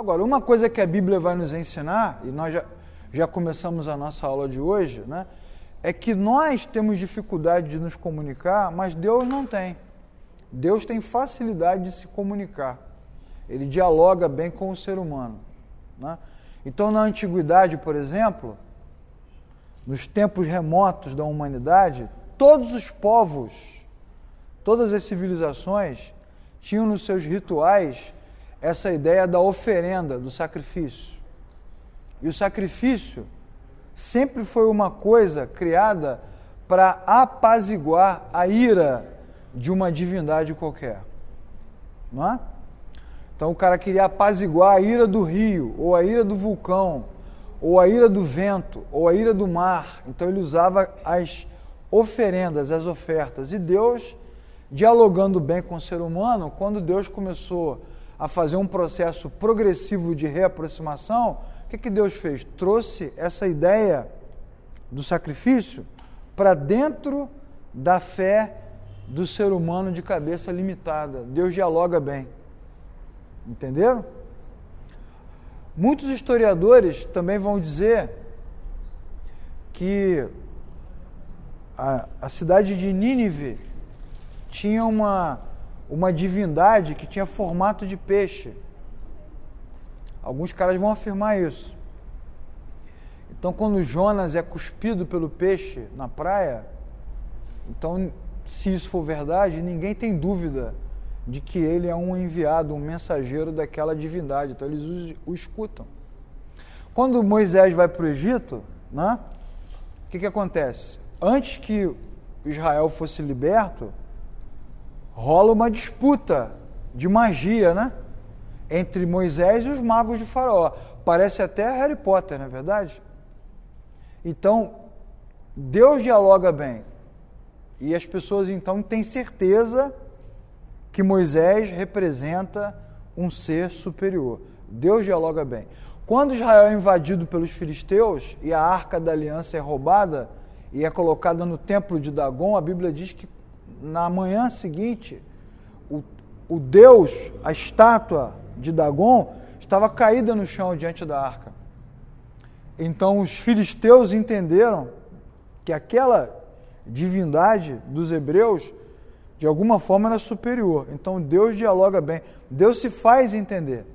Agora, uma coisa que a Bíblia vai nos ensinar, e nós já começamos a nossa aula de hoje, né, é que nós temos dificuldade de nos comunicar, mas Deus não tem. Deus tem facilidade de se comunicar. Ele dialoga bem com o ser humano, né? Então, na antiguidade, por exemplo, nos tempos remotos da humanidade, todos os povos, todas as civilizações tinham nos seus rituais essa ideia da oferenda, do sacrifício. E o sacrifício sempre foi uma coisa criada para apaziguar a ira de uma divindade qualquer, não é? Então o cara queria apaziguar a ira do rio, ou a ira do vulcão, ou a ira do vento, ou a ira do mar. Então ele usava as oferendas, as ofertas. E Deus, dialogando bem com o ser humano, quando Deus começou a fazer um processo progressivo de reaproximação, o que Deus fez? Trouxe essa ideia do sacrifício para dentro da fé do ser humano de cabeça limitada. Deus dialoga bem. Entenderam? Muitos historiadores também vão dizer que a cidade de Nínive tinha uma divindade que tinha formato de peixe. Alguns caras vão afirmar isso. Então, quando Jonas é cuspido pelo peixe na praia, então, se isso for verdade, ninguém tem dúvida de que ele é um enviado, um mensageiro daquela divindade. Então, eles o escutam. Quando Moisés vai para o Egito, né, o que acontece? Antes que Israel fosse liberto, rola uma disputa de magia, né, entre Moisés e os magos de Faraó. Parece até Harry Potter, não é verdade? Então, Deus dialoga bem. E as pessoas, então, têm certeza que Moisés representa um ser superior. Deus dialoga bem. Quando Israel é invadido pelos filisteus e a Arca da Aliança é roubada e é colocada no templo de Dagon, a Bíblia diz que na manhã seguinte, o Deus, a estátua de Dagon, estava caída no chão diante da arca. Então os filisteus entenderam que aquela divindade dos hebreus, de alguma forma, era superior. Então Deus dialoga bem, Deus se faz entender.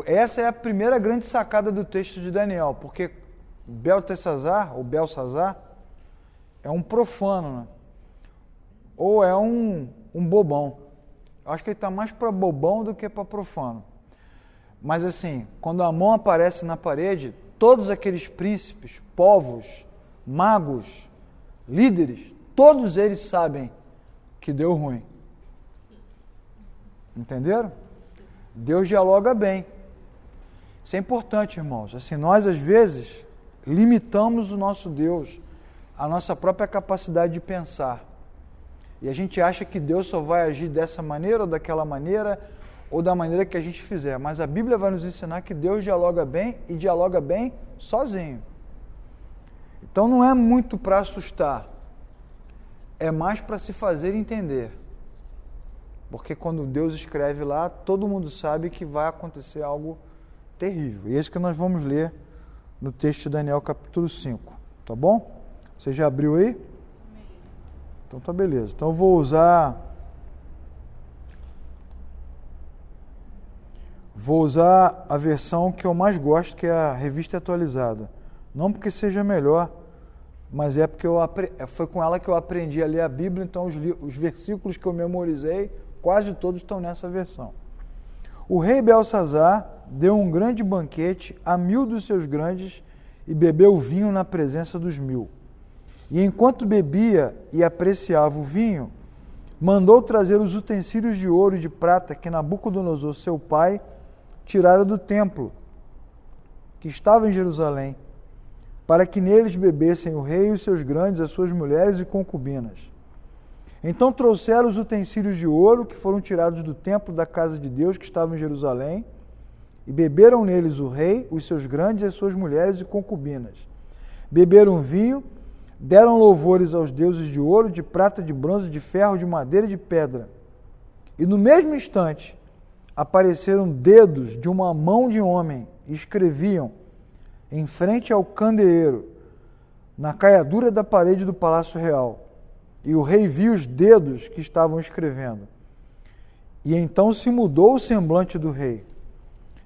Essa é a primeira grande sacada do texto de Daniel, porque Beltesazar, ou Belsazar, é um profano, né? Ou é um bobão. Eu acho que ele está mais para bobão do que para profano. Mas assim, quando a mão aparece na parede, todos aqueles príncipes, povos, magos, líderes, todos eles sabem que deu ruim. Entenderam? Deus dialoga bem. Isso é importante, irmãos. Assim, nós, às vezes, limitamos o nosso Deus, a nossa própria capacidade de pensar. E a gente acha que Deus só vai agir dessa maneira ou daquela maneira, ou da maneira que a gente fizer. Mas a Bíblia vai nos ensinar que Deus dialoga bem e dialoga bem sozinho. Então não é muito para assustar, é mais para se fazer entender. Porque quando Deus escreve lá, todo mundo sabe que vai acontecer algo terrível. E é isso que nós vamos ler no texto de Daniel capítulo 5. Tá bom? Você já abriu aí? Então tá beleza. Então eu vou usar a versão que eu mais gosto, que é a Revista Atualizada. Não porque seja melhor, mas é porque foi com ela que eu aprendi a ler a Bíblia, então os versículos que eu memorizei, quase todos estão nessa versão. O rei Belsazar deu um grande banquete a 1000 dos seus grandes e bebeu vinho na presença dos 1000. E enquanto bebia e apreciava o vinho, mandou trazer os utensílios de ouro e de prata que Nabucodonosor, seu pai, tirara do templo, que estava em Jerusalém, para que neles bebessem o rei e os seus grandes, as suas mulheres e concubinas. Então trouxeram os utensílios de ouro que foram tirados do templo da casa de Deus, que estava em Jerusalém, e beberam neles o rei, os seus grandes, as suas mulheres e concubinas. Beberam vinho, deram louvores aos deuses de ouro, de prata, de bronze, de ferro, de madeira e de pedra. E no mesmo instante, apareceram dedos de uma mão de homem e escreviam em frente ao candeeiro, na caiadura da parede do palácio real. E o rei viu os dedos que estavam escrevendo. E então se mudou o semblante do rei,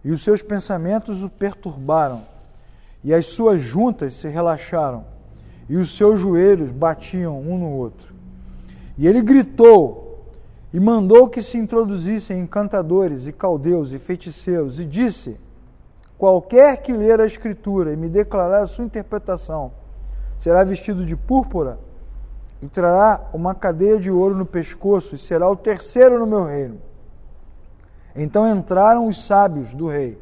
e os seus pensamentos o perturbaram, e as suas juntas se relaxaram, e os seus joelhos batiam um no outro. E ele gritou, e mandou que se introduzissem encantadores, e caldeus, e feiticeiros, e disse: qualquer que ler a Escritura e me declarar a sua interpretação, será vestido de púrpura, e trará uma cadeia de ouro no pescoço, e será o terceiro no meu reino. Então entraram os sábios do rei,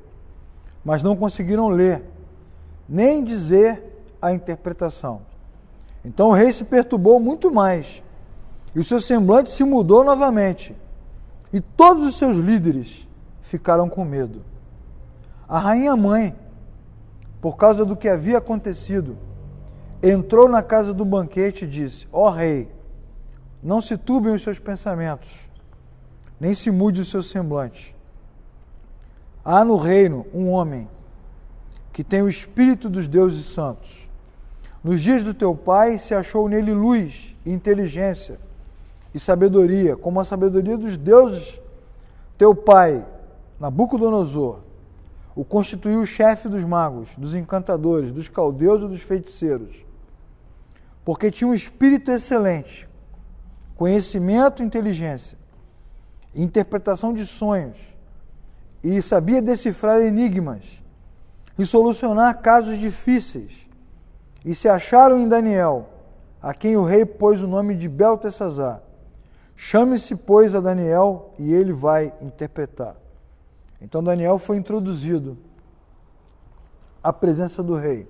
mas não conseguiram ler, nem dizer a interpretação. Então o rei se perturbou muito mais, e o seu semblante se mudou novamente, e todos os seus líderes ficaram com medo. A rainha-mãe, por causa do que havia acontecido, entrou na casa do banquete e disse: ó rei, não se turbem os seus pensamentos, nem se mude o seu semblante. Há no reino um homem que tem o espírito dos deuses santos. Nos dias do teu pai se achou nele luz e inteligência e sabedoria, como a sabedoria dos deuses. Teu pai, Nabucodonosor, o constituiu o chefe dos magos, dos encantadores, dos caldeus e dos feiticeiros, porque tinha um espírito excelente, conhecimento e inteligência, interpretação de sonhos, e sabia decifrar enigmas e solucionar casos difíceis. E se acharam em Daniel, a quem o rei pôs o nome de Beltesazar. Chame-se, pois, a Daniel, e ele vai interpretar. Então Daniel foi introduzido à presença do rei.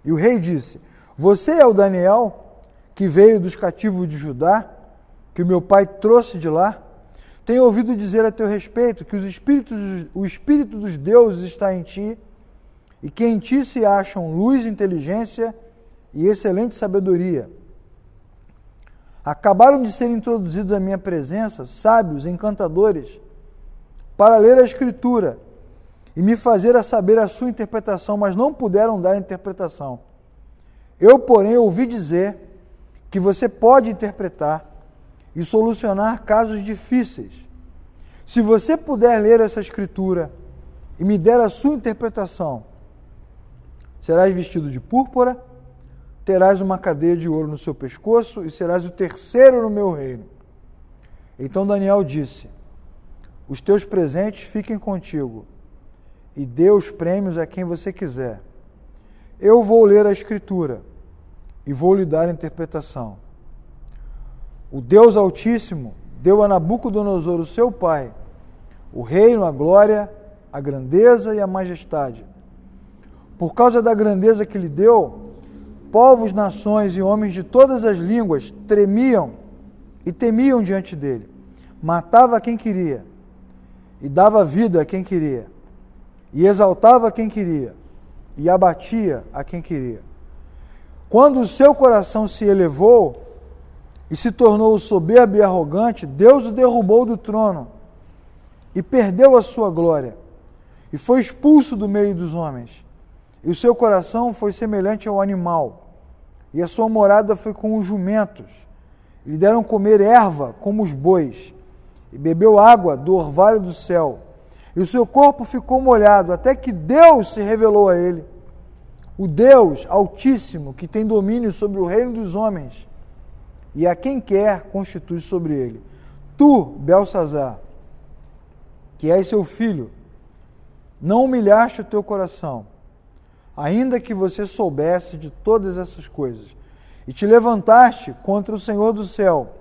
E o rei disse: você é o Daniel que veio dos cativos de Judá, que o meu pai trouxe de lá? Tenho ouvido dizer a teu respeito que o espírito dos deuses está em ti, e que em ti se acham luz, inteligência e excelente sabedoria. Acabaram de ser introduzidos à minha presença sábios, encantadores, para ler a Escritura e me fazer saber a sua interpretação, mas não puderam dar interpretação. Eu, porém, ouvi dizer que você pode interpretar e solucionar casos difíceis. Se você puder ler essa Escritura e me der a sua interpretação, serás vestido de púrpura, terás uma cadeia de ouro no seu pescoço e serás o terceiro no meu reino. Então Daniel disse: os teus presentes fiquem contigo e dê os prêmios a quem você quiser. Eu vou ler a Escritura e vou lhe dar a interpretação. O Deus Altíssimo deu a Nabucodonosor, o seu pai, o reino, a glória, a grandeza e a majestade. Por causa da grandeza que lhe deu, povos, nações e homens de todas as línguas tremiam e temiam diante dele. Matava a quem queria e dava vida a quem queria, e exaltava a quem queria e abatia a quem queria. Quando o seu coração se elevou e se tornou soberbo e arrogante, Deus o derrubou do trono e perdeu a sua glória, e foi expulso do meio dos homens. E o seu coração foi semelhante ao animal, e a sua morada foi com os jumentos. Lhe deram comer erva como os bois, e bebeu água do orvalho do céu. E o seu corpo ficou molhado, até que Deus se revelou a ele, o Deus Altíssimo, que tem domínio sobre o reino dos homens, e a quem quer constitui sobre ele. Tu, Beltesazar, que és seu filho, não humilhaste o teu coração, ainda que você soubesse de todas essas coisas, e te levantaste contra o Senhor do céu,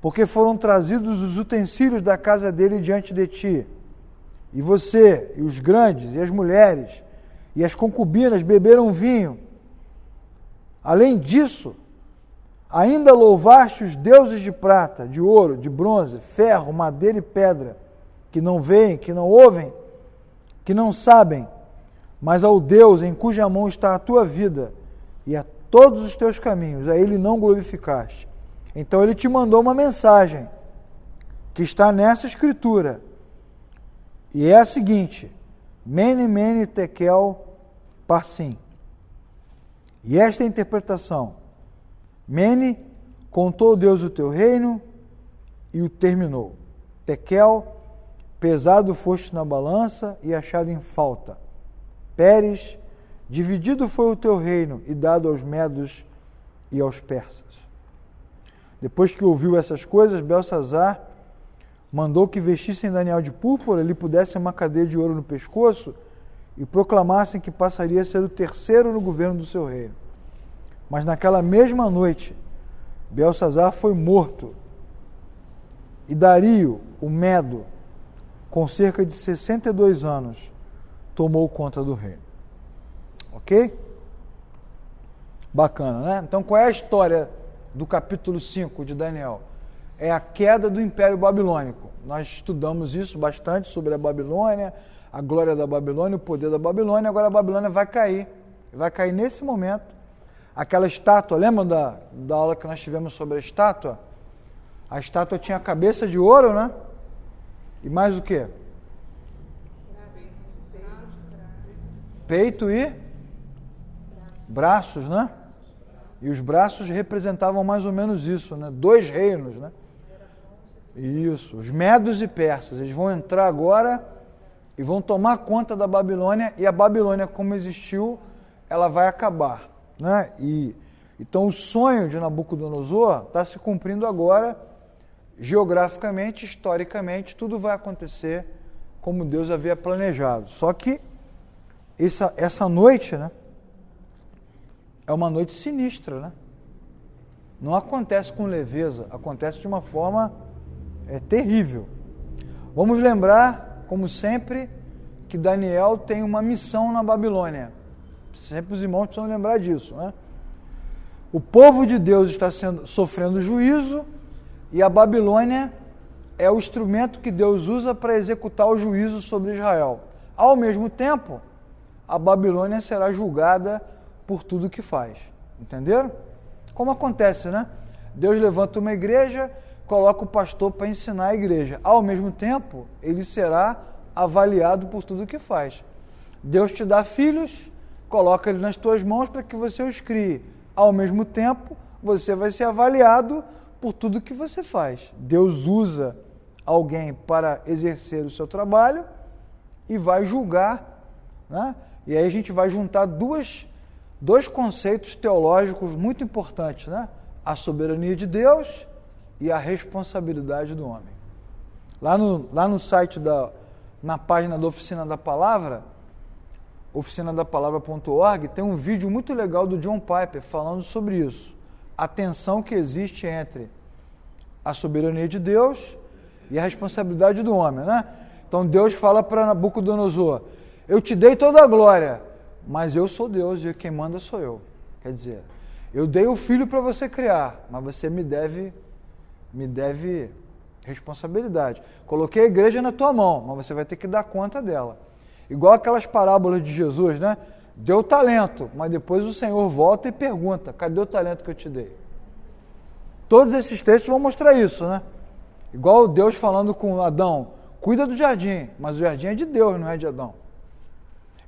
porque foram trazidos os utensílios da casa dele diante de ti, e você, e os grandes, e as mulheres, e as concubinas beberam vinho. Além disso, ainda louvaste os deuses de prata, de ouro, de bronze, ferro, madeira e pedra, que não veem, que não ouvem, que não sabem, mas ao Deus em cuja mão está a tua vida e a todos os teus caminhos, a ele não glorificaste. Então ele te mandou uma mensagem que está nessa Escritura, E é a seguinte: Mene, Mene, Tekel, Parsim. E esta é a interpretação: Mene, contou Deus o teu reino e o terminou. Tekel, pesado foste na balança e achado em falta. Pérez, dividido foi o teu reino e dado aos medos e aos persas. Depois que ouviu essas coisas, Belsazzar mandou que vestissem Daniel de púrpura, lhe pudessem uma cadeia de ouro no pescoço e proclamassem que passaria a ser o terceiro no governo do seu reino. Mas naquela mesma noite, Belsazzar foi morto e Dario, o Medo, com cerca de 62 anos, tomou conta do reino. Ok? Bacana, né? Então, qual é a história do capítulo 5 de Daniel? É a queda do Império Babilônico. Nós estudamos isso bastante sobre a Babilônia, a glória da Babilônia, o poder da Babilônia. Agora a Babilônia vai cair. Vai cair nesse momento. Aquela estátua, lembra da aula que nós tivemos sobre a estátua? A estátua tinha a cabeça de ouro, né? E mais o quê? Peito e braços, né? E os braços representavam mais ou menos isso, né? 2 reinos, né? Isso, os medos e persas. Eles vão entrar agora e vão tomar conta da Babilônia, e a Babilônia, como existiu, ela vai acabar, né? Então o sonho de Nabucodonosor está se cumprindo agora, geograficamente, historicamente, tudo vai acontecer como Deus havia planejado. Só que essa noite, né, é uma noite sinistra, né? Não acontece com leveza, acontece de uma forma terrível. Vamos lembrar, como sempre, que Daniel tem uma missão na Babilônia. Sempre os irmãos precisam lembrar disso, né? O povo de Deus está sofrendo juízo e a Babilônia é o instrumento que Deus usa para executar o juízo sobre Israel. Ao mesmo tempo, a Babilônia será julgada por tudo que faz. Entenderam? Como acontece, né? Deus levanta uma igreja, coloca o pastor para ensinar a igreja. Ao mesmo tempo, ele será avaliado por tudo que faz. Deus te dá filhos, coloca ele nas tuas mãos para que você os crie. Ao mesmo tempo, você vai ser avaliado por tudo que você faz. Deus usa alguém para exercer o seu trabalho e vai julgar, né? E aí a gente vai juntar dois conceitos teológicos muito importantes, né? A soberania de Deus e a responsabilidade do homem. Lá no site, na página da Oficina da Palavra, oficinadapalavra.org, tem um vídeo muito legal do John Piper falando sobre isso. A tensão que existe entre a soberania de Deus e a responsabilidade do homem, né? Então Deus fala para Nabucodonosor: eu te dei toda a glória, mas eu sou Deus e quem manda sou eu. Quer dizer, eu dei o filho para você criar, mas você me deve responsabilidade. Coloquei a igreja na tua mão, mas você vai ter que dar conta dela. Igual aquelas parábolas de Jesus, né? Deu talento, mas depois o Senhor volta e pergunta: cadê o talento que eu te dei? Todos esses textos vão mostrar isso, né? Igual Deus falando com Adão: cuida do jardim, mas o jardim é de Deus, não é de Adão.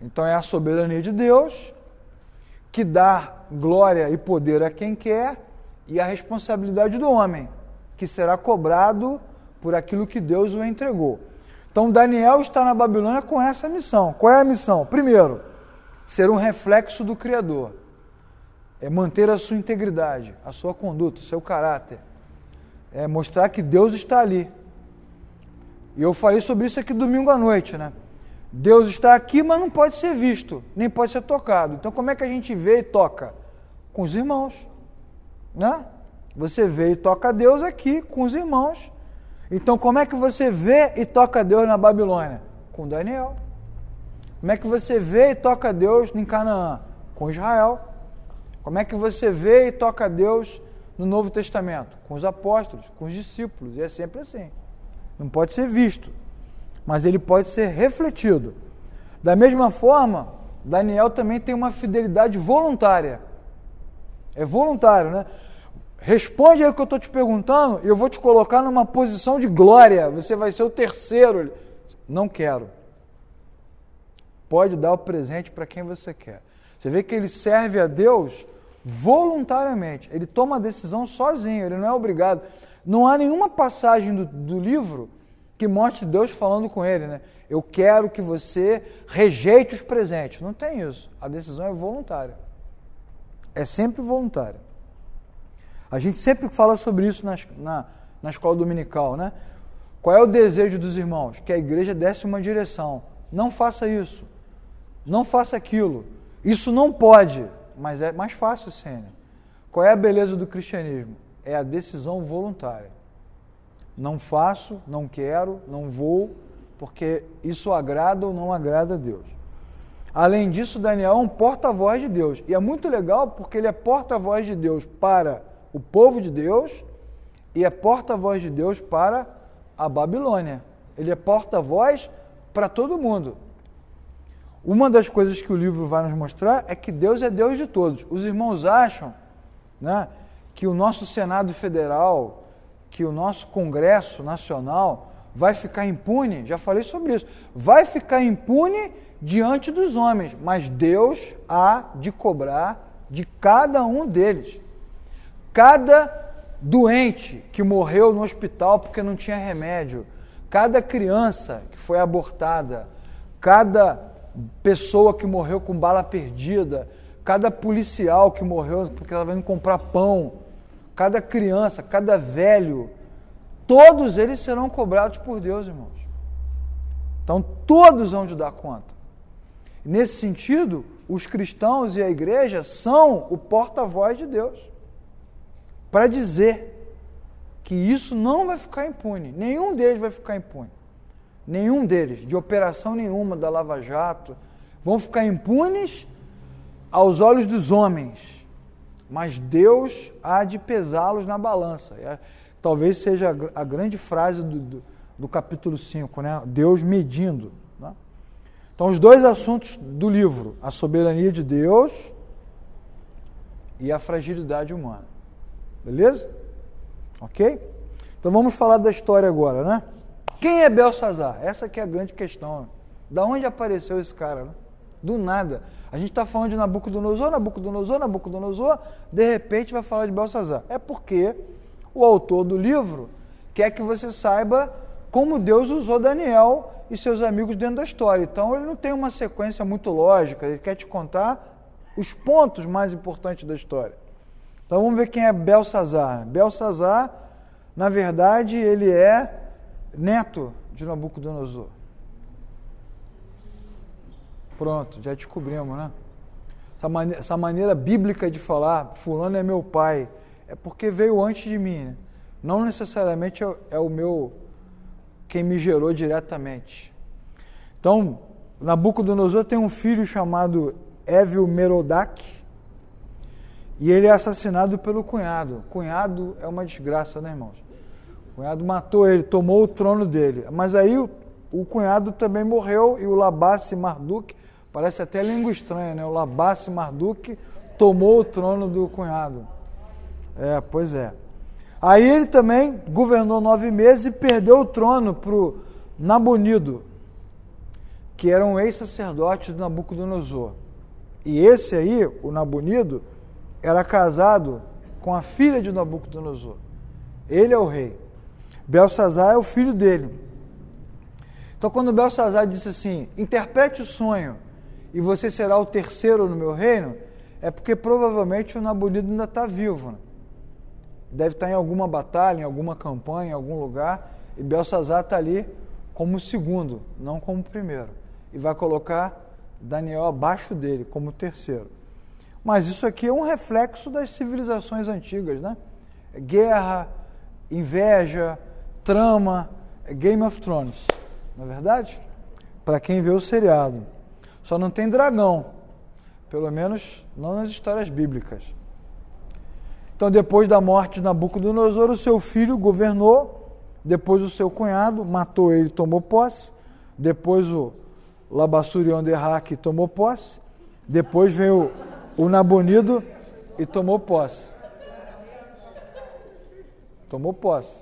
Então é a soberania de Deus que dá glória e poder a quem quer, e a responsabilidade do homem, que será cobrado por aquilo que Deus o entregou. Então Daniel está na Babilônia com essa missão. Qual é a missão? Primeiro, ser um reflexo do Criador. É manter a sua integridade, a sua conduta, o seu caráter. É mostrar que Deus está ali. E eu falei sobre isso aqui domingo à noite, né? Deus está aqui, mas não pode ser visto, nem pode ser tocado. Então como é que a gente vê e toca? Com os irmãos, né? Você vê e toca Deus aqui com os irmãos. Então como é que você vê e toca Deus na Babilônia? Com Daniel. Como é que você vê e toca Deus em Canaã? Com Israel. Como é que você vê e toca Deus no Novo Testamento? Com os apóstolos, com os discípulos. E é sempre assim. Não pode ser visto, mas ele pode ser refletido. Da mesma forma, Daniel também tem uma fidelidade voluntária. É voluntário, né? Responde aí o que eu estou te perguntando e eu vou te colocar numa posição de glória. Você vai ser o terceiro. não quero. Pode dar o presente para quem você quer. Você vê que ele serve a Deus voluntariamente. Ele toma a decisão sozinho, ele não é obrigado. Não há nenhuma passagem do livro que mostre Deus falando com ele, né? Eu quero que você rejeite os presentes. Não tem isso. A decisão é voluntária. É sempre voluntária. A gente sempre fala sobre isso na escola dominical, né? Qual é o desejo dos irmãos? Que a igreja desse uma direção. Não faça isso. Não faça aquilo. Isso não pode, mas é mais fácil, Sênia. Qual é a beleza do cristianismo? É a decisão voluntária. Não faço, não quero, não vou, porque isso agrada ou não agrada a Deus. Além disso, Daniel é um porta-voz de Deus. E é muito legal porque ele é porta-voz de Deus para o povo de Deus e é porta-voz de Deus para a Babilônia. Ele é porta-voz para todo mundo. Uma das coisas que o livro vai nos mostrar é que Deus é Deus de todos. Os irmãos acham, né, que o nosso Senado Federal, que o nosso Congresso Nacional vai ficar impune, já falei sobre isso, vai ficar impune diante dos homens, mas Deus há de cobrar de cada um deles. Cada doente que morreu no hospital porque não tinha remédio, cada criança que foi abortada, cada pessoa que morreu com bala perdida, cada policial que morreu porque estava indo comprar pão, cada criança, cada velho, todos eles serão cobrados por Deus, irmãos. Então, todos vão de dar conta. Nesse sentido, os cristãos e a igreja são o porta-voz de Deus para dizer que isso não vai ficar impune. Nenhum deles vai ficar impune. Nenhum deles, de operação nenhuma da Lava Jato, vão ficar impunes aos olhos dos homens. Mas Deus há de pesá-los na balança. Talvez seja a grande frase do capítulo 5, né? Deus medindo. Né? Então, os dois assuntos do livro, a soberania de Deus e a fragilidade humana. Beleza? Ok? Então, vamos falar da história agora, né? Quem é Belsazar? Essa aqui é a grande questão. Da onde apareceu esse cara? Né? Do nada. A gente está falando de Nabucodonosor, de repente vai falar de Belsazar. É porque o autor do livro quer que você saiba como Deus usou Daniel e seus amigos dentro da história. Então ele não tem uma sequência muito lógica, ele quer te contar os pontos mais importantes da história. Então vamos ver quem é Belsazar. Belsazar, na verdade, ele é neto de Nabucodonosor. Pronto, já descobrimos, né? Essa maneira bíblica de falar, fulano é meu pai, é porque veio antes de mim, né? Não necessariamente é o meu, quem me gerou diretamente. Então, Nabucodonosor tem um filho chamado Evil-Merodach, e ele é assassinado pelo cunhado. Cunhado é uma desgraça, né, irmãos? O cunhado matou ele, tomou o trono dele. Mas aí o cunhado também morreu e o Labasse-Marduk, parece até língua estranha, né? O Labasse-Marduk tomou o trono do cunhado. Pois é. Aí ele também governou 9 meses e perdeu o trono para o Nabonido, que era um ex-sacerdote de Nabucodonosor. E esse aí, o Nabonido, era casado com a filha de Nabucodonosor. Ele é o rei. Belsazar é o filho dele. Então, quando Belsazar disse assim, interprete o sonho e você será o terceiro no meu reino, é porque provavelmente o Nabonido ainda está vivo. Né? Deve estar em alguma batalha, em alguma campanha, em algum lugar, e Belsazar está ali como segundo, não como primeiro. E vai colocar Daniel abaixo dele, como terceiro. Mas isso aqui é um reflexo das civilizações antigas, né? Guerra, inveja, trama, Game of Thrones, não é verdade? Para quem vê o seriado. Só não tem dragão, pelo menos não nas histórias bíblicas. Então, depois da morte de Nabucodonosor, o seu filho governou, depois o seu cunhado matou ele e tomou posse, depois o Labassurion-Derraque tomou posse, depois veio o Nabonido e tomou posse. Tomou posse.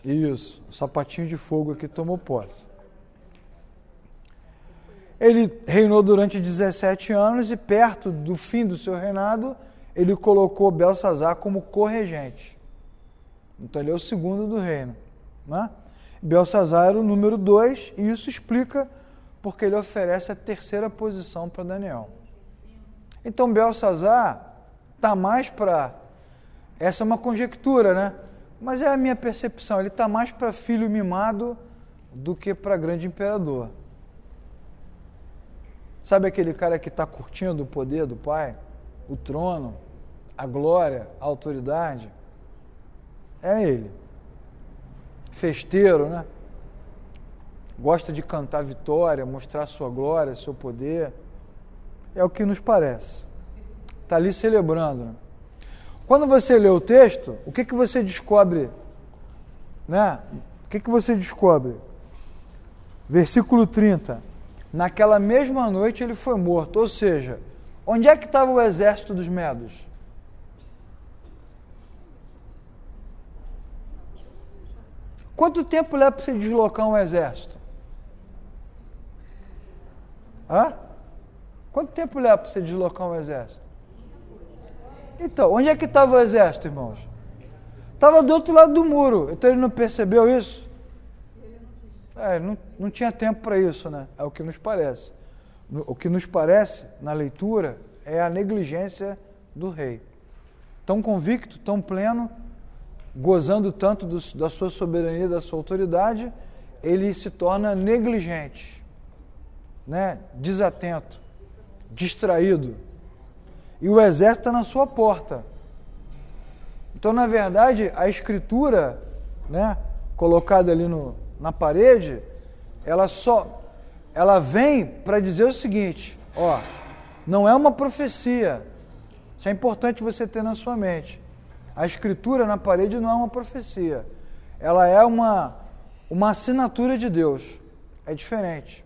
Isso, o sapatinho de fogo aqui tomou posse. Ele reinou durante 17 anos e perto do fim do seu reinado, ele colocou Belsazar como corregente. Então ele é o segundo do reino. Né? Belsazar era o número 2 e isso explica porque ele oferece a terceira posição para Daniel. Então Belsazar está mais para... Essa é uma conjectura, né? Mas é a minha percepção. Ele está mais para filho mimado do que para grande imperador. Sabe aquele cara que está curtindo o poder do pai? O trono, a glória, a autoridade? É ele. Festeiro, né? Gosta de cantar vitória, mostrar sua glória, seu poder. É o que nos parece. Está ali celebrando. Né? Quando você lê o texto, o que você descobre? Né? O que você descobre? Versículo 30. Naquela mesma noite ele foi morto. Ou seja, onde é que estava o exército dos medos? Quanto tempo leva para você deslocar um exército? Hã? Quanto tempo leva para você deslocar um exército? Então, onde é que estava o exército, irmãos? Estava do outro lado do muro. Então ele não percebeu isso? Não tinha tempo para isso, né? É o que nos parece. O que nos parece, na leitura, é a negligência do rei. Tão convicto, tão pleno, gozando tanto da sua soberania, da sua autoridade, ele se torna negligente, né? Desatento, distraído. E o exército está na sua porta. Então, na verdade, a escritura, né, colocada ali na parede, ela vem para dizer o seguinte, ó, não é uma profecia. Isso é importante você ter na sua mente. A escritura na parede não é uma profecia. Ela é uma assinatura de Deus. É diferente.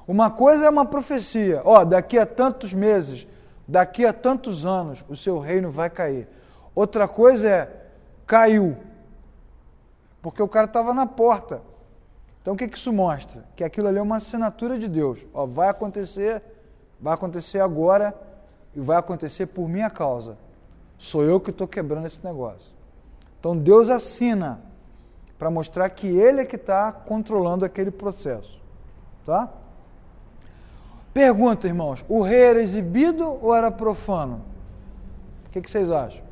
Uma coisa é uma profecia. Ó, daqui a tantos meses, daqui a tantos anos, o seu reino vai cair. Outra coisa é, caiu. Porque o cara estava na porta. Então o que isso mostra? Que aquilo ali é uma assinatura de Deus. Ó, vai acontecer agora e vai acontecer por minha causa. Sou eu que estou quebrando esse negócio. Então Deus assina para mostrar que Ele é que está controlando aquele processo. Tá? Pergunta, irmãos, o rei era exibido ou era profano? O que vocês acham?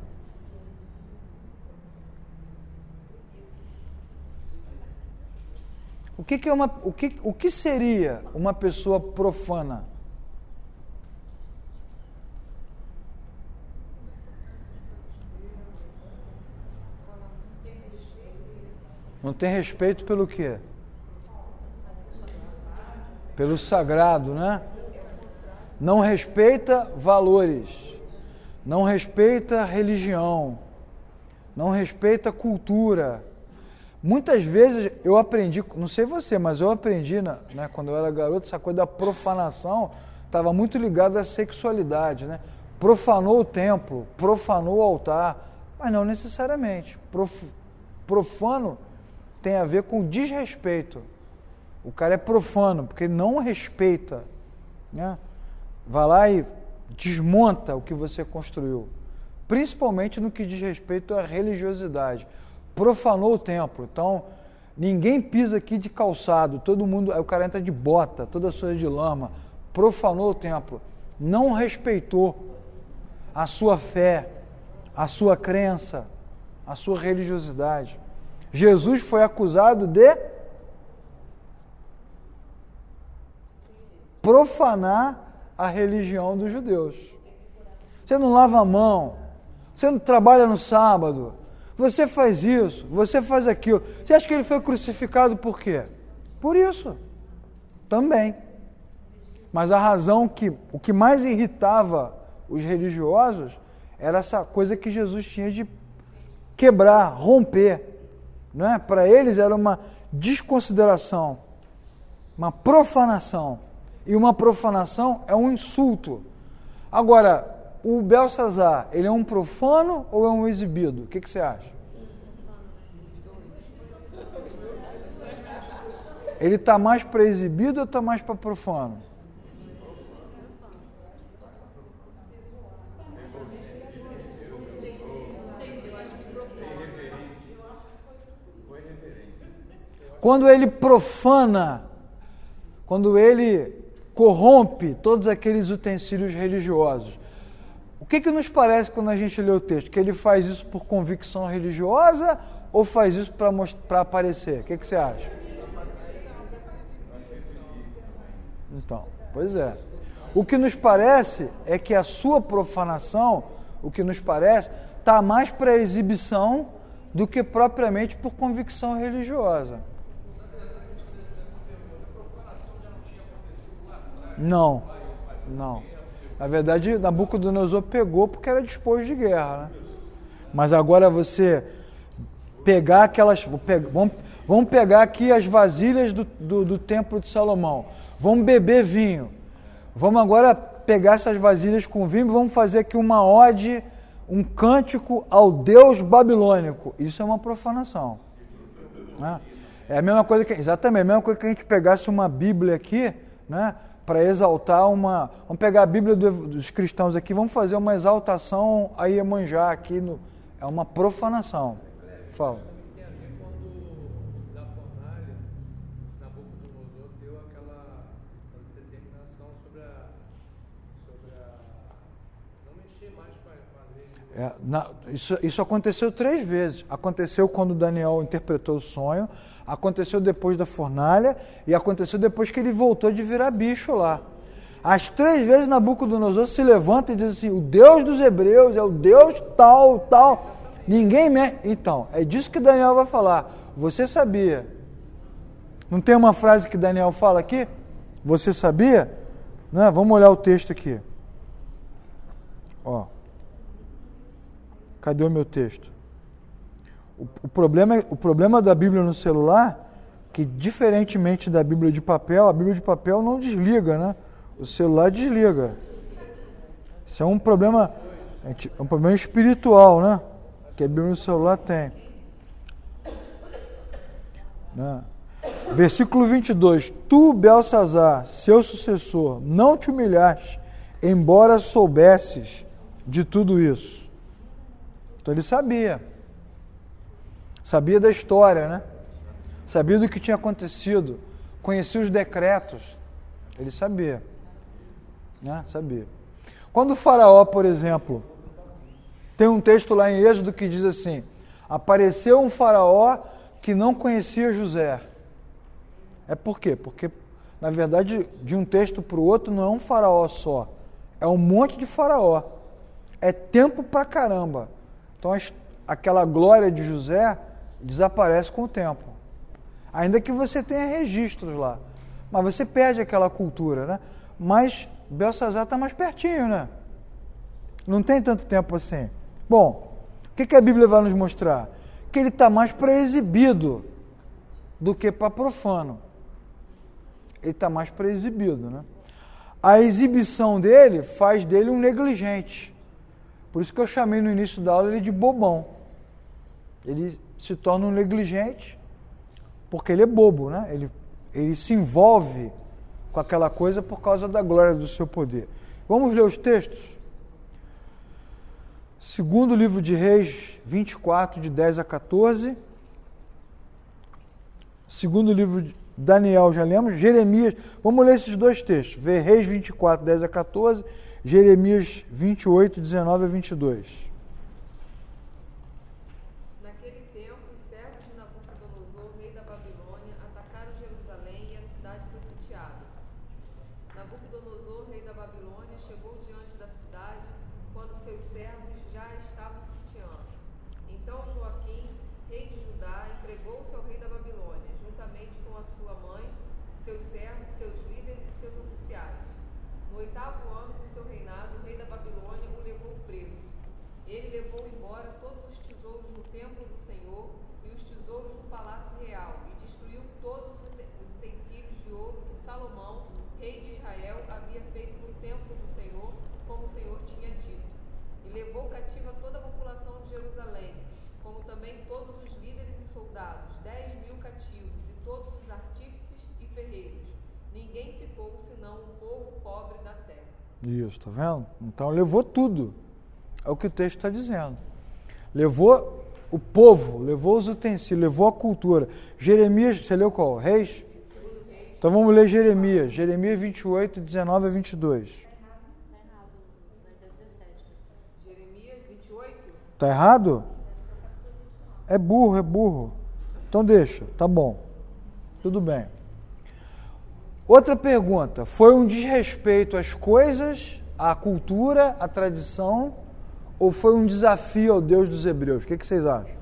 O que seria uma pessoa profana? Não tem respeito pelo quê? Pelo sagrado, né? Não respeita valores, não respeita religião, não respeita cultura. Muitas vezes eu aprendi, não sei você, mas eu aprendi, né, quando eu era garoto, essa coisa da profanação estava muito ligada à sexualidade, né? Profanou o templo, profanou o altar, mas não necessariamente. Profano tem a ver com desrespeito. O cara é profano, porque ele não respeita, né? Vai lá e desmonta o que você construiu, principalmente no que diz respeito à religiosidade. Profanou o templo, então ninguém pisa aqui de calçado, todo mundo, aí o cara entra de bota, toda suja de lama, profanou o templo, não respeitou a sua fé, a sua crença, a sua religiosidade. Jesus foi acusado de profanar a religião dos judeus. Você não lava a mão, você não trabalha no sábado, você faz isso, você faz aquilo. Você acha que ele foi crucificado por quê? Por isso, também. Mas a razão o que mais irritava os religiosos era essa coisa que Jesus tinha de quebrar, romper. Não é? Para eles era uma desconsideração, uma profanação. E uma profanação é um insulto. Agora, o Belsazar, ele é um profano ou é um exibido? O que você acha? Ele está mais para exibido ou está mais para profano? Quando ele profana, quando ele corrompe todos aqueles utensílios religiosos, o que nos parece quando a gente lê o texto? Que ele faz isso por convicção religiosa ou faz isso para aparecer? O que você acha? Então, pois é. O que nos parece é que a sua profanação, o que nos parece, está mais para exibição do que propriamente por convicção religiosa. Não. Na verdade, Nabucodonosor pegou porque era disposto de guerra, né? Mas agora você pegar aquelas... Vamos pegar aqui as vasilhas do templo de Salomão. Vamos beber vinho. Vamos agora pegar essas vasilhas com vinho e vamos fazer aqui uma ode, um cântico ao Deus babilônico. Isso é uma profanação. Né? É a mesma coisa que... Exatamente, a mesma coisa que a gente pegasse uma Bíblia aqui, né? Para exaltar uma... Vamos pegar a Bíblia dos cristãos aqui, vamos fazer uma exaltação a Iemanjá aqui. É uma profanação. Fala. Tem a ver quando, na fornalha, Nabucodonosor deu aquela determinação sobre a não mexer mais com a lei. Isso aconteceu 3 vezes. Aconteceu quando Daniel interpretou o sonho, aconteceu depois da fornalha e aconteceu depois que ele voltou de virar bicho lá. As 3 vezes Nabucodonosor se levanta e diz assim, o Deus dos hebreus é o Deus tal. Ninguém mexe. Então, é disso que Daniel vai falar. Você sabia? Não tem uma frase que Daniel fala aqui? Você sabia? Né? Vamos olhar o texto aqui. Ó. Cadê o meu texto? O problema da Bíblia no celular, que diferentemente da Bíblia de papel, a Bíblia de papel não desliga, né? O celular desliga. Isso é um problema espiritual, né? Que a Bíblia no celular tem. Né? Versículo 22. Tu, Belsazar, seu sucessor, não te humilhaste, embora soubesses de tudo isso. Então ele sabia. Sabia da história, né? Sabia do que tinha acontecido. Conhecia os decretos. Ele sabia. Né? Sabia. Quando o faraó, por exemplo, tem um texto lá em Êxodo que diz assim, apareceu um faraó que não conhecia José. É por quê? Porque, na verdade, de um texto para o outro não é um faraó só. É um monte de faraó. É tempo pra caramba. Então, aquela glória de José desaparece com o tempo. Ainda que você tenha registros lá. Mas você perde aquela cultura, né? Mas Belsazar está mais pertinho, né? Não tem tanto tempo assim. Bom, o que a Bíblia vai nos mostrar? Que ele está mais para exibido do que para profano. Ele está mais para exibido, né? A exibição dele faz dele um negligente. Por isso que eu chamei no início da aula ele de bobão. Ele se torna um negligente porque ele é bobo, né? Ele se envolve com aquela coisa por causa da glória do seu poder. Vamos ler os textos? Segundo livro de Reis 24, de 10 a 14. Segundo livro de Daniel, já lemos. Jeremias, vamos ler esses 2 textos. Reis 24, 10 a 14. Jeremias 28, 19 a 22. Também todos os líderes e soldados, 10.000 cativos, e todos os artífices e ferreiros. Ninguém ficou senão um povo pobre da terra. Isso, tá vendo? Então levou tudo. É o que o texto está dizendo. Levou o povo, levou os utensílios, levou a cultura. Jeremias, você leu qual? Reis? Então vamos ler Jeremias. Jeremias 28, 19 a 22. Jeremias 28? Tá errado? É burro, é burro. Então deixa, tá bom. Tudo bem. Outra pergunta. Foi um desrespeito às coisas, à cultura, à tradição, ou foi um desafio ao Deus dos Hebreus? O que vocês acham?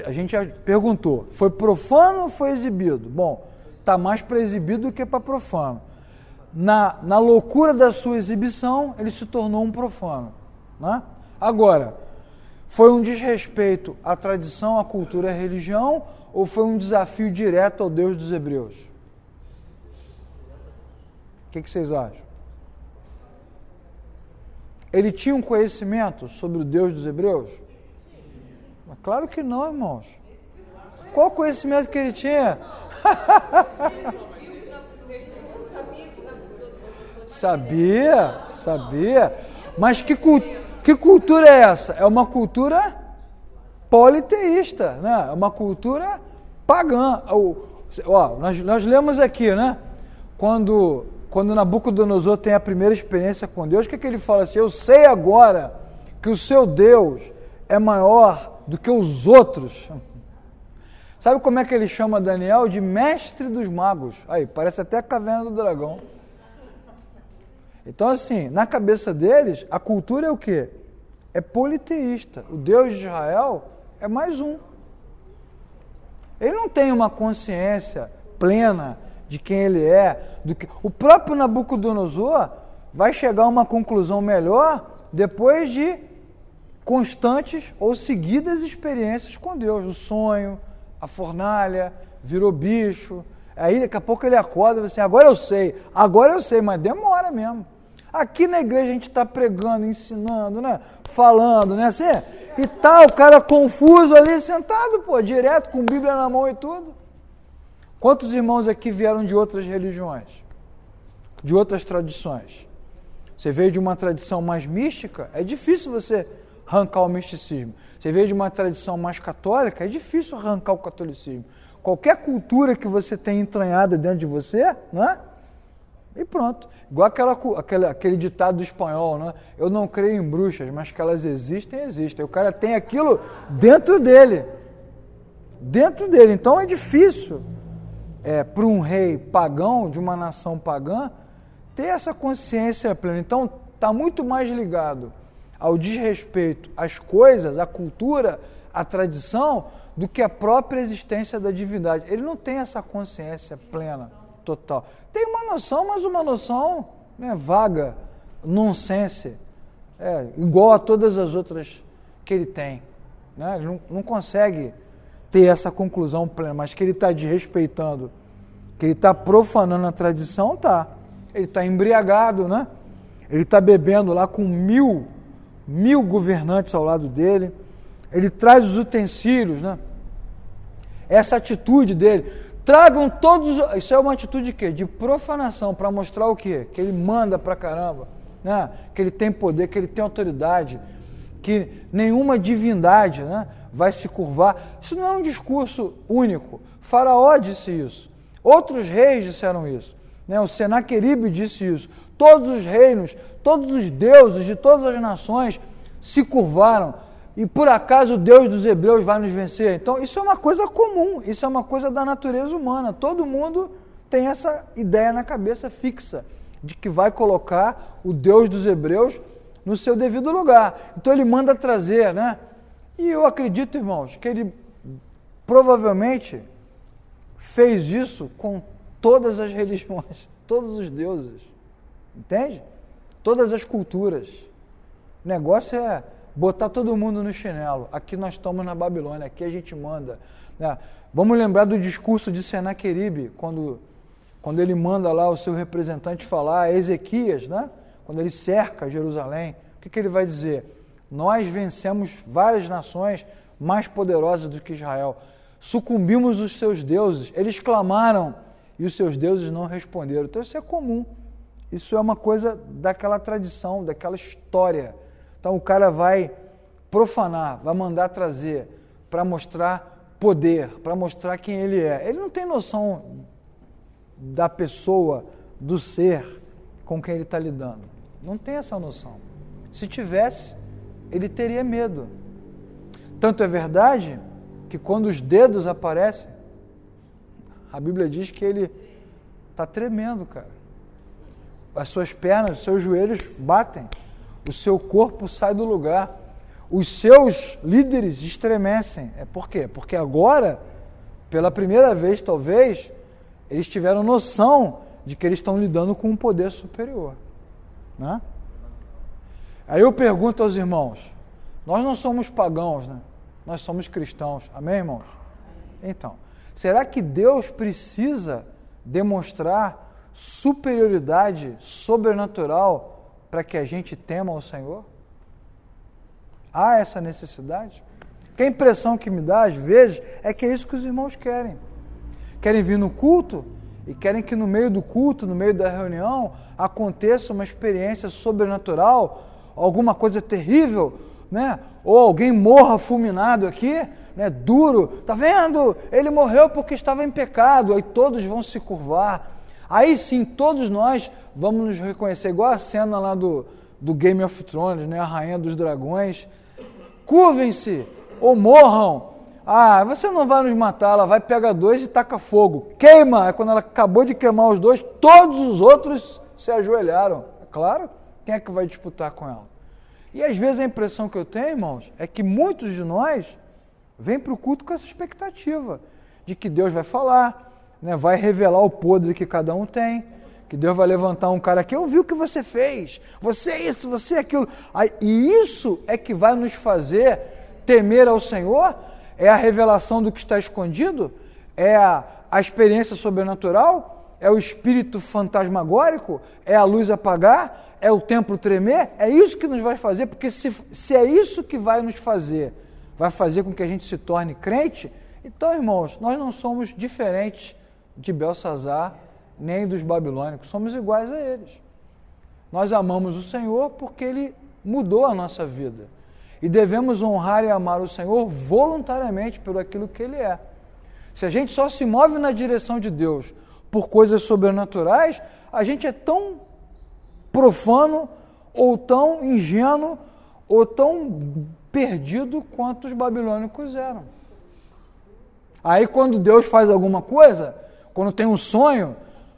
A gente já perguntou, foi profano ou foi exibido? Bom, está mais para exibido do que para profano. Na loucura da sua exibição, ele se tornou um profano. Né? Agora, foi um desrespeito à tradição, à cultura e à religião, ou foi um desafio direto ao Deus dos Hebreus? O que vocês acham? Ele tinha um conhecimento sobre o Deus dos Hebreus? Mas claro que não, irmãos. Qual o conhecimento que ele tinha? Sabia. Mas que cultura é essa? É uma cultura politeísta, né? É uma cultura pagã. Nós lemos aqui, né? Quando Nabucodonosor tem a primeira experiência com Deus, o que ele fala assim? Eu sei agora que o seu Deus é maior do que os outros. Sabe como é que ele chama Daniel? De mestre dos magos. Aí, parece até a caverna do dragão. Então, assim, na cabeça deles, a cultura é o quê? É politeísta. O Deus de Israel é mais um. Ele não tem uma consciência plena de quem ele é. O próprio Nabucodonosor vai chegar a uma conclusão melhor depois de constantes ou seguidas experiências com Deus. O sonho, a fornalha, virou bicho. Aí daqui a pouco ele acorda e diz assim, agora eu sei, mas demora mesmo. Aqui na igreja a gente está pregando, ensinando, né? Falando, né? Assim, e tal, o cara confuso ali, sentado, direto, com Bíblia na mão e tudo. Quantos irmãos aqui vieram de outras religiões? De outras tradições? Você veio de uma tradição mais mística? É difícil você arrancar o misticismo. Você veio de uma tradição mais católica? É difícil arrancar o catolicismo. Qualquer cultura que você tem entranhada dentro de você, né? E pronto. Igual aquele ditado do espanhol, né? Eu não creio em bruxas, mas que elas existem. O cara tem aquilo dentro dele. Então é difícil para um rei pagão, de uma nação pagã, ter essa consciência plena. Então está muito mais ligado ao desrespeito às coisas, à cultura, à tradição, do que a própria existência da divindade. Ele não tem essa consciência plena, total. Tem uma noção, mas uma noção, né, vaga, nonsense, igual a todas as outras que ele tem. Né? Ele não consegue ter essa conclusão plena, mas que ele está desrespeitando, que ele está profanando a tradição, tá. Ele está embriagado, né? Ele está bebendo lá com mil governantes ao lado dele. Ele traz os utensílios, né? Essa atitude dele, tragam todos, isso é uma atitude de quê? De profanação, para mostrar o quê? Que ele manda pra caramba, né? Que ele tem poder, que ele tem autoridade, que nenhuma divindade, né, vai se curvar. Isso não é um discurso único. Faraó disse isso, outros reis disseram isso, né? O Senaqueribe disse isso, todos os reinos, todos os deuses de todas as nações se curvaram. E por acaso o Deus dos Hebreus vai nos vencer? Então isso é uma coisa comum, isso é uma coisa da natureza humana. Todo mundo tem essa ideia na cabeça fixa, de que vai colocar o Deus dos Hebreus no seu devido lugar. Então ele manda trazer, né? E eu acredito, irmãos, que ele provavelmente fez isso com todas as religiões, todos os deuses, entende? Todas as culturas. O negócio é botar todo mundo no chinelo. Aqui nós estamos na Babilônia, aqui a gente manda. Né? Vamos lembrar do discurso de Senaqueribe, quando ele manda lá o seu representante falar a Ezequias, né? Quando ele cerca Jerusalém. O que ele vai dizer? Nós vencemos várias nações, mais poderosa do que Israel. Sucumbimos aos seus deuses. Eles clamaram e os seus deuses não responderam. Então isso é comum. Isso é uma coisa daquela tradição, daquela história. Então o cara vai profanar, vai mandar trazer para mostrar poder, para mostrar quem ele é. Ele não tem noção da pessoa, do ser com quem ele está lidando. Não tem essa noção. Se tivesse, ele teria medo. Tanto é verdade que quando os dedos aparecem, a Bíblia diz que ele está tremendo, cara. As suas pernas, os seus joelhos batem, o seu corpo sai do lugar, os seus líderes estremecem. Por quê? Porque agora, pela primeira vez talvez, eles tiveram noção de que eles estão lidando com um poder superior, né? Aí eu pergunto aos irmãos, nós não somos pagãos, né? Nós somos cristãos, amém, irmãos? Então, será que Deus precisa demonstrar superioridade sobrenatural para que a gente tema o Senhor? Há essa necessidade? Porque a impressão que me dá, às vezes, é que é isso que os irmãos querem. Querem vir no culto e querem que no meio do culto, no meio da reunião, aconteça uma experiência sobrenatural, alguma coisa terrível, né? Ou alguém morra fulminado aqui, né? Duro, tá vendo? Ele morreu porque estava em pecado, aí todos vão se curvar. Aí sim, todos nós vamos nos reconhecer, igual a cena lá do Game of Thrones, né? A Rainha dos Dragões. Curvem-se ou morram. Ah, você não vai nos matar, ela vai pegar dois e taca fogo. Queima! É quando ela acabou de queimar os dois, todos os outros se ajoelharam. É claro, quem é que vai disputar com ela? E às vezes a impressão que eu tenho, irmãos, é que muitos de nós vêm para o culto com essa expectativa de que Deus vai falar, né, vai revelar o podre que cada um tem, que Deus vai levantar um cara aqui, eu vi o que você fez, você é isso, você é aquilo. E isso é que vai nos fazer temer ao Senhor? É a revelação do que está escondido? É a experiência sobrenatural? É o espírito fantasmagórico? É a luz apagar? É o templo tremer? É isso que nos vai fazer? Porque se é isso que vai nos fazer, vai fazer com que a gente se torne crente, então, irmãos, nós não somos diferentes de Belsazar, nem dos babilônicos, somos iguais a eles. Nós amamos o Senhor porque Ele mudou a nossa vida. E devemos honrar e amar o Senhor voluntariamente pelo aquilo que Ele é. Se a gente só se move na direção de Deus por coisas sobrenaturais, a gente é tão profano, ou tão ingênuo, ou tão perdido quanto os babilônicos eram. Aí quando Deus faz alguma coisa, quando tem um sonho,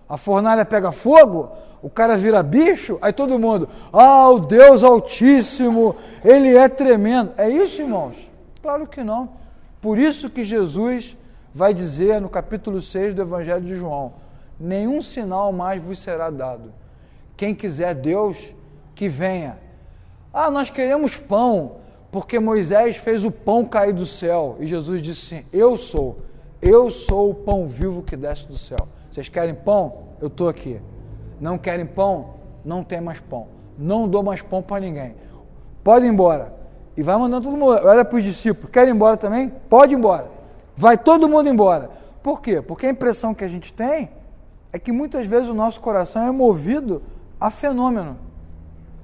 a fornalha pega fogo, o cara vira bicho, aí todo mundo, o Deus Altíssimo, Ele é tremendo. É isso, irmãos? Claro que não. Por isso que Jesus vai dizer no capítulo 6 do Evangelho de João, nenhum sinal mais vos será dado. Quem quiser Deus, que venha. Nós queremos pão, porque Moisés fez o pão cair do céu. E Jesus disse assim, eu sou o pão vivo que desce do céu. Vocês querem pão? Eu estou aqui. Não querem pão? Não tem mais pão. Não dou mais pão para ninguém. Pode ir embora. E vai mandando todo mundo. Olha para os discípulos. Querem ir embora também? Pode ir embora. Vai todo mundo embora. Por quê? Porque a impressão que a gente tem é que muitas vezes o nosso coração é movido a fenômeno,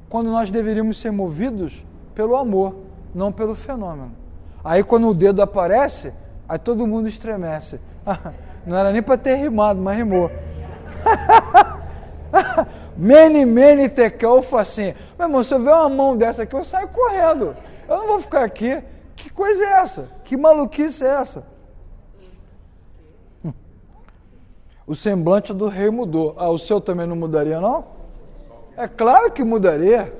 quando nós deveríamos ser movidos pelo amor, não pelo fenômeno. Aí quando o dedo aparece, aí todo mundo estremece. Não era nem para ter rimado, mas rimou. Mene, tekel, facinho. Meu irmão, se eu ver uma mão dessa aqui, eu saio correndo. Eu não vou ficar aqui. Que coisa é essa? Que maluquice é essa? O semblante do rei mudou. O seu também não mudaria, não? É claro que mudaria.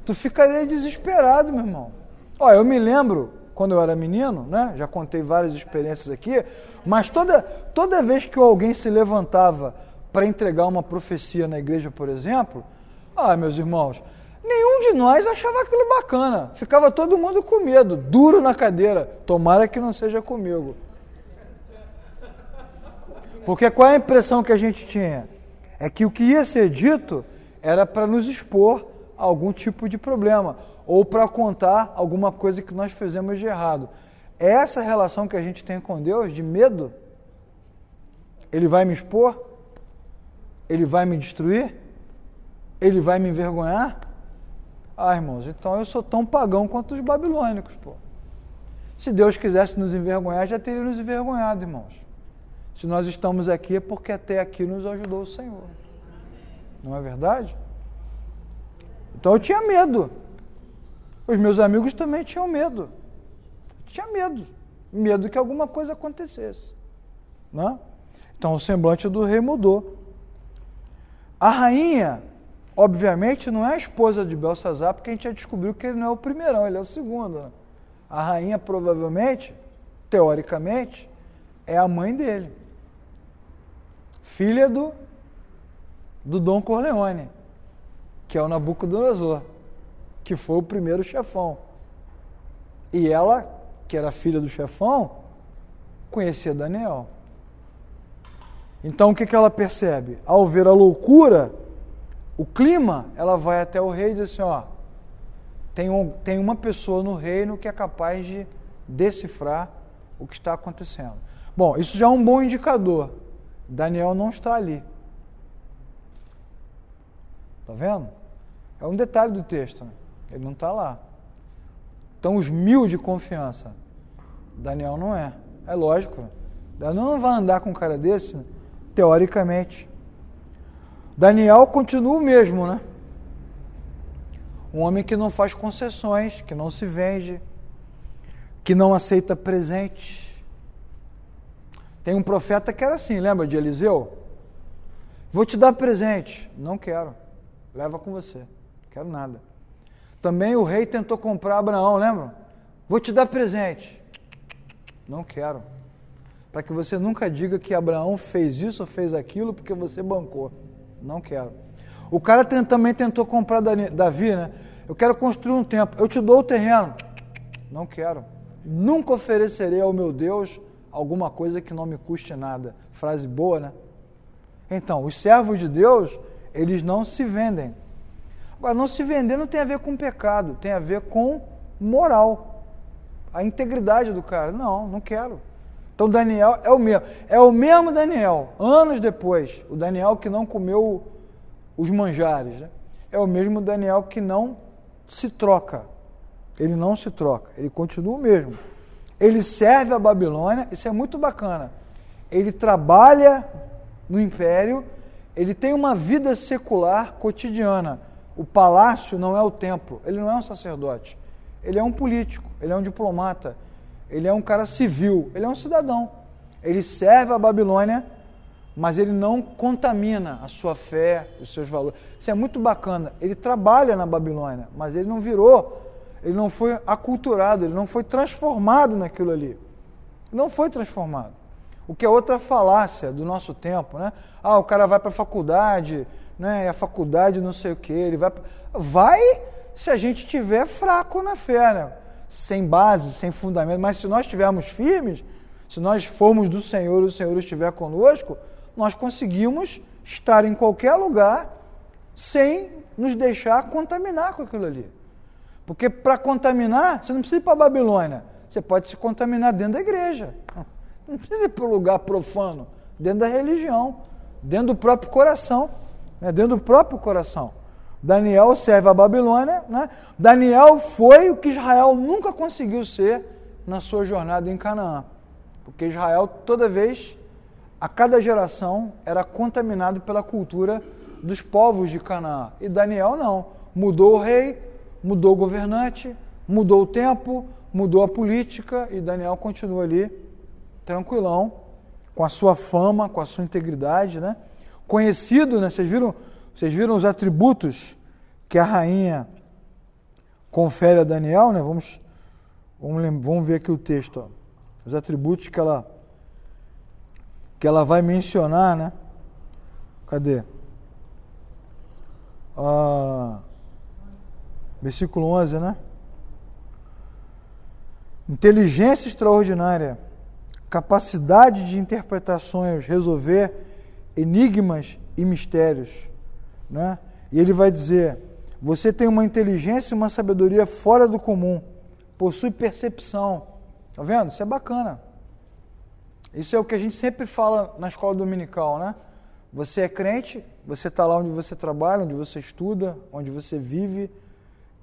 Tu ficaria desesperado, meu irmão. Eu me lembro, quando eu era menino, né? Já contei várias experiências aqui, mas toda vez que alguém se levantava para entregar uma profecia na igreja, por exemplo, meus irmãos, nenhum de nós achava aquilo bacana. Ficava todo mundo com medo, duro na cadeira. Tomara que não seja comigo. Porque qual é a impressão que a gente tinha? É que o que ia ser dito era para nos expor a algum tipo de problema, ou para contar alguma coisa que nós fizemos de errado. É essa relação que a gente tem com Deus, de medo? Ele vai me expor? Ele vai me destruir? Ele vai me envergonhar? Ah, irmãos, então eu sou tão pagão quanto os babilônicos, pô. Se Deus quisesse nos envergonhar, já teria nos envergonhado, irmãos. Se nós estamos aqui é porque até aqui nos ajudou o Senhor. Não é verdade? Então eu tinha medo. Os meus amigos também tinham medo. Tinha medo. Medo que alguma coisa acontecesse. Né? Então o semblante do rei mudou. A rainha, obviamente, não é a esposa de Belsazar, porque a gente já descobriu que ele não é o primeirão, ele é o segundo. Né? A rainha, provavelmente, teoricamente, é a mãe dele. Filha do Dom Corleone, que é o Nabucodonosor, que foi o primeiro chefão. E ela, que era filha do chefão, conhecia Daniel. Então o que ela percebe? Ao ver a loucura, o clima, ela vai até o rei e diz assim, ó, tem uma pessoa no reino que é capaz de decifrar o que está acontecendo. Bom, isso já é um bom indicador. Daniel não está ali. Está vendo? É um detalhe do texto, né? Ele não está lá. Então os 1000 de confiança. Daniel não é. É lógico. Daniel não vai andar com um cara desse, né? Teoricamente. Daniel continua o mesmo, né? Um homem que não faz concessões, que não se vende, que não aceita presentes. Tem um profeta que era assim, lembra de Eliseu? Vou te dar presente. Não quero. Leva com você. Quero nada. Também o rei tentou comprar Abraão, lembra? Vou te dar presente. Não quero. Para que você nunca diga que Abraão fez isso ou fez aquilo porque você bancou. Não quero. O cara também tentou comprar Davi, né? Eu quero construir um templo. Eu te dou o terreno. Não quero. Nunca oferecerei ao meu Deus alguma coisa que não me custe nada. Frase boa, né? Então, os servos de Deus, eles não se vendem. Agora, não se vender não tem a ver com pecado, tem a ver com moral. A integridade do cara. Não quero. Então, Daniel é o mesmo. É o mesmo Daniel, anos depois. O Daniel que não comeu os manjares. Né? É o mesmo Daniel que não se troca. Ele não se troca. Ele continua o mesmo. Ele serve a Babilônia, isso é muito bacana. Ele trabalha no império, ele tem uma vida secular cotidiana. O palácio não é o templo, ele não é um sacerdote. Ele é um político, ele é um diplomata, ele é um cara civil, ele é um cidadão. Ele serve a Babilônia, mas ele não contamina a sua fé, os seus valores. Isso é muito bacana. Ele trabalha na Babilônia, mas ele não virou... Ele não foi aculturado, ele não foi transformado naquilo ali. Não foi transformado. O que é outra falácia do nosso tempo, né? Ah, o cara vai para a faculdade, né? E a faculdade não sei o quê. Ele vai se a gente estiver fraco na fé, né? Sem base, sem fundamento. Mas se nós estivermos firmes, se nós formos do Senhor e o Senhor estiver conosco, nós conseguimos estar em qualquer lugar sem nos deixar contaminar com aquilo ali. Porque para contaminar, você não precisa ir para a Babilônia. Você pode se contaminar dentro da igreja. Não precisa ir para um lugar profano. Dentro da religião. Dentro do próprio coração. Né? Dentro do próprio coração. Daniel serve a Babilônia. Né? Daniel foi o que Israel nunca conseguiu ser na sua jornada em Canaã. Porque Israel, toda vez, a cada geração, era contaminado pela cultura dos povos de Canaã. E Daniel não. Mudou o rei, mudou o governante, mudou o tempo, mudou a política e Daniel continua ali, tranquilão, com a sua fama, com a sua integridade, né? Conhecido, né? Vocês viram os atributos que a rainha confere a Daniel, né? Vamos ver aqui o texto, ó. Os atributos que ela vai mencionar, né? Cadê? Versículo 11, né? Inteligência extraordinária, capacidade de interpretar sonhos, resolver enigmas e mistérios, né? E ele vai dizer, você tem uma inteligência e uma sabedoria fora do comum, possui percepção, Tá vendo? Isso é bacana. Isso é o que a gente sempre fala na escola dominical, né? Você é crente, você está lá onde você trabalha, onde você estuda, onde você vive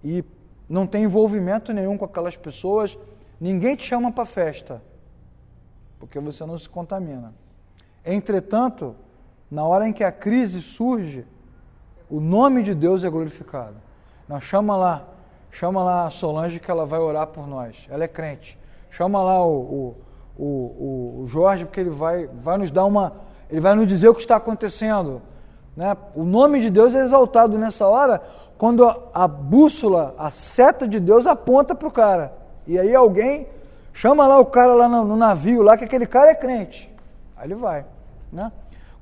e não tem envolvimento nenhum com aquelas pessoas. Ninguém te chama para festa, porque você não se contamina. Entretanto, na hora em que a crise surge, o nome de Deus é glorificado. Não, chama lá a Solange que ela vai orar por nós. Ela é crente. Chama lá o Jorge, porque ele vai nos dar ele vai nos dizer o que está acontecendo. Né? O nome de Deus é exaltado nessa hora, quando a bússola, a seta de Deus aponta para o cara. E aí alguém chama lá o cara lá no navio, lá que aquele cara é crente. Aí ele vai. Né?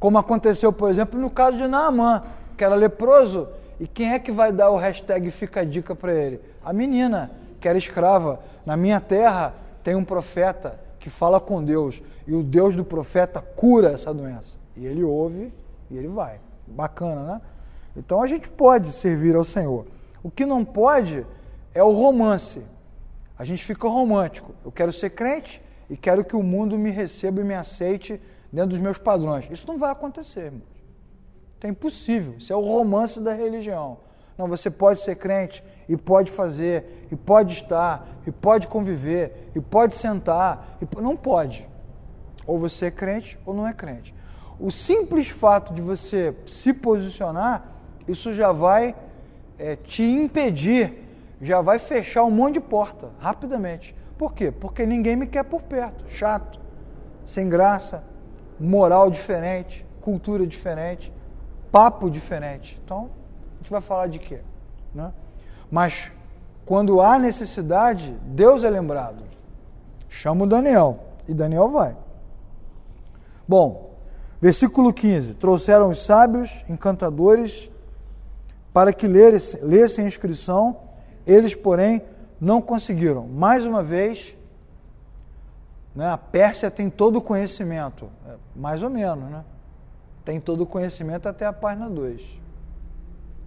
Como aconteceu, por exemplo, no caso de Naamã, que era leproso, e quem é que vai dar o hashtag fica a dica para ele? A menina, que era escrava. Na minha terra tem um profeta que fala com Deus, e o Deus do profeta cura essa doença. E ele ouve e ele vai. Bacana, né? Então a gente pode servir ao Senhor. O que não pode é o romance. A gente fica romântico. Eu quero ser crente e quero que o mundo me receba e me aceite dentro dos meus padrões. Isso não vai acontecer, irmãos. É impossível. Isso é o romance da religião. Não, você pode ser crente e pode fazer, e pode estar, e pode conviver, e pode sentar. Não pode. Ou você é crente ou não é crente. O simples fato de você se posicionar, isso já vai te impedir, já vai fechar um monte de porta, rapidamente. Por quê? Porque ninguém me quer por perto. Chato, sem graça, moral diferente, cultura diferente, papo diferente. Então, a gente vai falar de quê? Né? Mas, quando há necessidade, Deus é lembrado. Chama o Daniel, e Daniel vai. Bom, versículo 15. Trouxeram os sábios, encantadores, para que lessem a inscrição, eles, porém, não conseguiram. Mais uma vez, né, a Pérsia tem todo o conhecimento, mais ou menos, né? Tem todo o conhecimento até a página 2.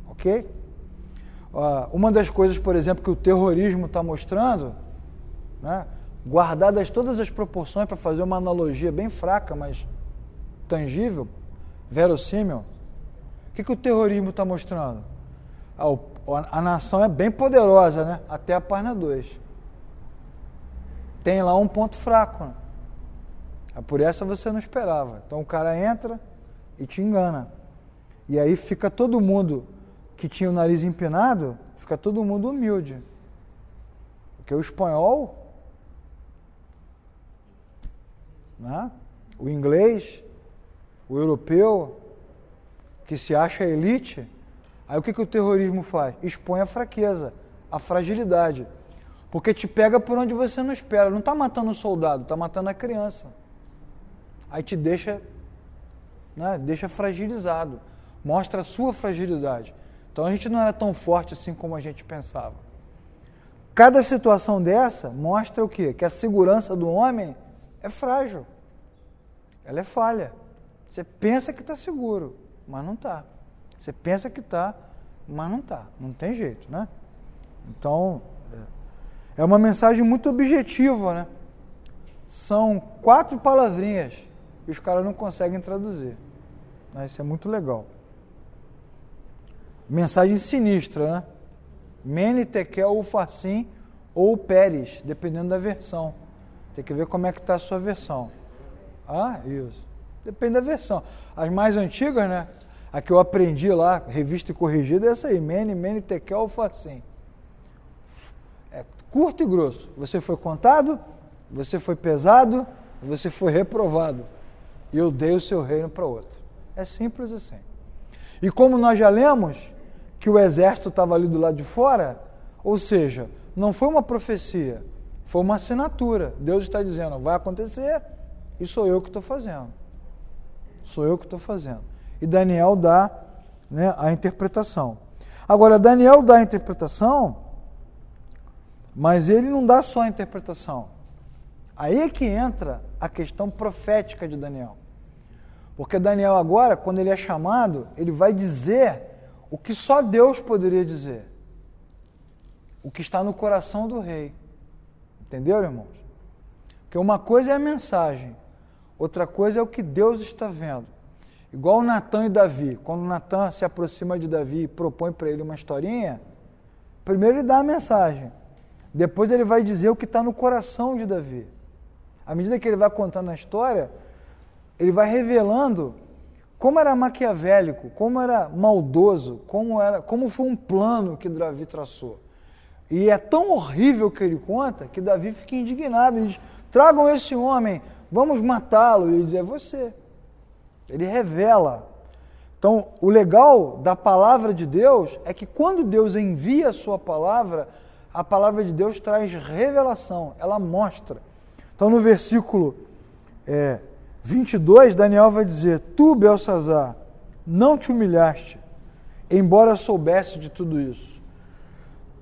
Ok? Uma das coisas, por exemplo, que o terrorismo está mostrando, né, guardadas todas as proporções, para fazer uma analogia bem fraca, mas tangível, verossímil, o que o terrorismo está mostrando? A nação é bem poderosa, né? Até a página 2. Tem lá um ponto fraco. Né? Por essa você não esperava. Então o cara entra e te engana. E aí fica todo mundo que tinha o nariz empinado, fica todo mundo humilde. Porque o espanhol, né? O inglês, o europeu, que se acha elite, aí o que o terrorismo faz? Expõe a fraqueza, a fragilidade. Porque te pega por onde você não espera. Não está matando o soldado, está matando a criança. Aí te deixa, né, deixa fragilizado. Mostra a sua fragilidade. Então a gente não era tão forte assim como a gente pensava. Cada situação dessa mostra o quê? Que a segurança do homem é frágil. Ela é falha. Você pensa que está seguro, mas não está. Você pensa que está, mas não está. Não tem jeito, né? Então, é uma mensagem muito objetiva, né? São 4 palavrinhas e os caras não conseguem traduzir. Isso é muito legal. Mensagem sinistra, né? Mene, Tekel, Ufarsim ou Pérez, dependendo da versão. Tem que ver como é que está a sua versão. Isso. Depende da versão. As mais antigas, né? A que eu aprendi lá, revista e corrigida, é essa aí. Mene, Tekel, Ufarsim. É curto e grosso. Você foi contado, você foi pesado, você foi reprovado. E eu dei o seu reino para outro. É simples assim. E como nós já lemos que o exército estava ali do lado de fora, ou seja, não foi uma profecia, foi uma assinatura. Deus está dizendo, vai acontecer e sou eu que estou fazendo. Sou eu que estou fazendo. E Daniel dá, né, a interpretação. Agora, Daniel dá a interpretação, mas ele não dá só a interpretação. Aí é que entra a questão profética de Daniel. Porque Daniel agora, quando ele é chamado, ele vai dizer o que só Deus poderia dizer. O que está no coração do rei. Entenderam, irmãos? Porque uma coisa é a mensagem, outra coisa é o que Deus está vendo. Igual Natan e Davi. Quando Natan se aproxima de Davi e propõe para ele uma historinha, primeiro ele dá a mensagem, depois ele vai dizer o que está no coração de Davi. À medida que ele vai contando a história, ele vai revelando como era maquiavélico, como era maldoso, como foi um plano que Davi traçou. E é tão horrível que ele conta que Davi fica indignado e diz: tragam esse homem, vamos matá-lo. E ele diz: é você. Ele revela. Então, o legal da palavra de Deus é que quando Deus envia a sua palavra, a palavra de Deus traz revelação, ela mostra. Então, no versículo 22, Daniel vai dizer: tu, Beltsazar, não te humilhaste, embora soubesse de tudo isso.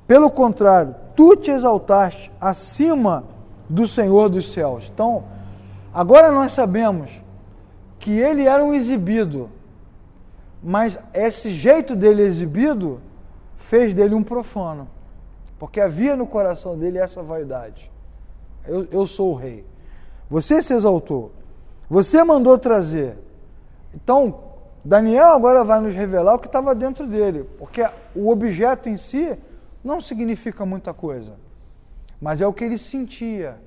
Pelo contrário, tu te exaltaste acima do Senhor dos céus. Então, agora nós sabemos que ele era um exibido, mas esse jeito dele exibido fez dele um profano, porque havia no coração dele essa vaidade. Eu sou o rei. Você se exaltou. Você mandou trazer. Então, Daniel agora vai nos revelar o que estava dentro dele, porque o objeto em si não significa muita coisa, mas é o que ele sentia,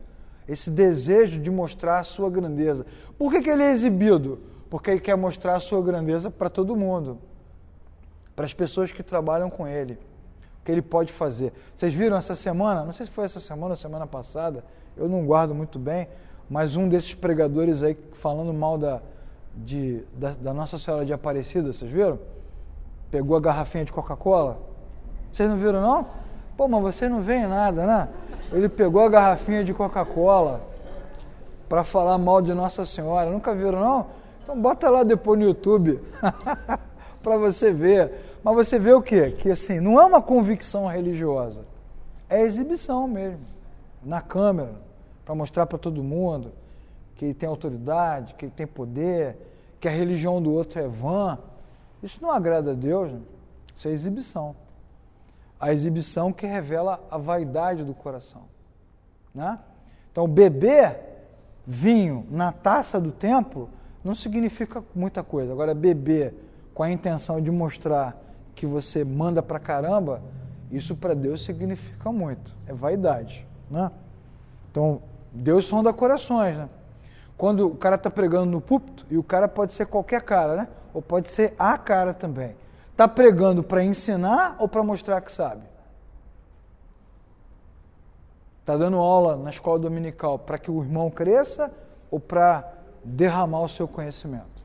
esse desejo de mostrar a sua grandeza. Por que ele é exibido? Porque ele quer mostrar a sua grandeza para todo mundo, para as pessoas que trabalham com ele, o que ele pode fazer. Vocês viram essa semana, não sei se foi essa semana ou semana passada, eu não guardo muito bem, mas um desses pregadores aí falando mal da Nossa Senhora de Aparecida, vocês viram? Pegou a garrafinha de Coca-Cola. Vocês não viram, não? Pô, mas vocês não veem nada, né? Ele pegou a garrafinha de Coca-Cola para falar mal de Nossa Senhora. Nunca viram, não? Então bota lá depois no YouTube para você ver. Mas você vê o quê? Que assim, não é uma convicção religiosa. É exibição mesmo. Na câmera, para mostrar para todo mundo que ele tem autoridade, que ele tem poder, que a religião do outro é vã. Isso não agrada a Deus, né? Isso é exibição. A exibição que revela a vaidade do coração, né? Então, beber vinho na taça do templo não significa muita coisa. Agora, beber com a intenção de mostrar que você manda pra caramba, isso para Deus significa muito. É vaidade, né? Então, Deus sonda corações, né? Quando o cara está pregando no púlpito, e o cara pode ser qualquer cara, né? Ou pode ser a cara também. Está pregando para ensinar ou para mostrar que sabe? Está dando aula na escola dominical para que o irmão cresça ou para derramar o seu conhecimento?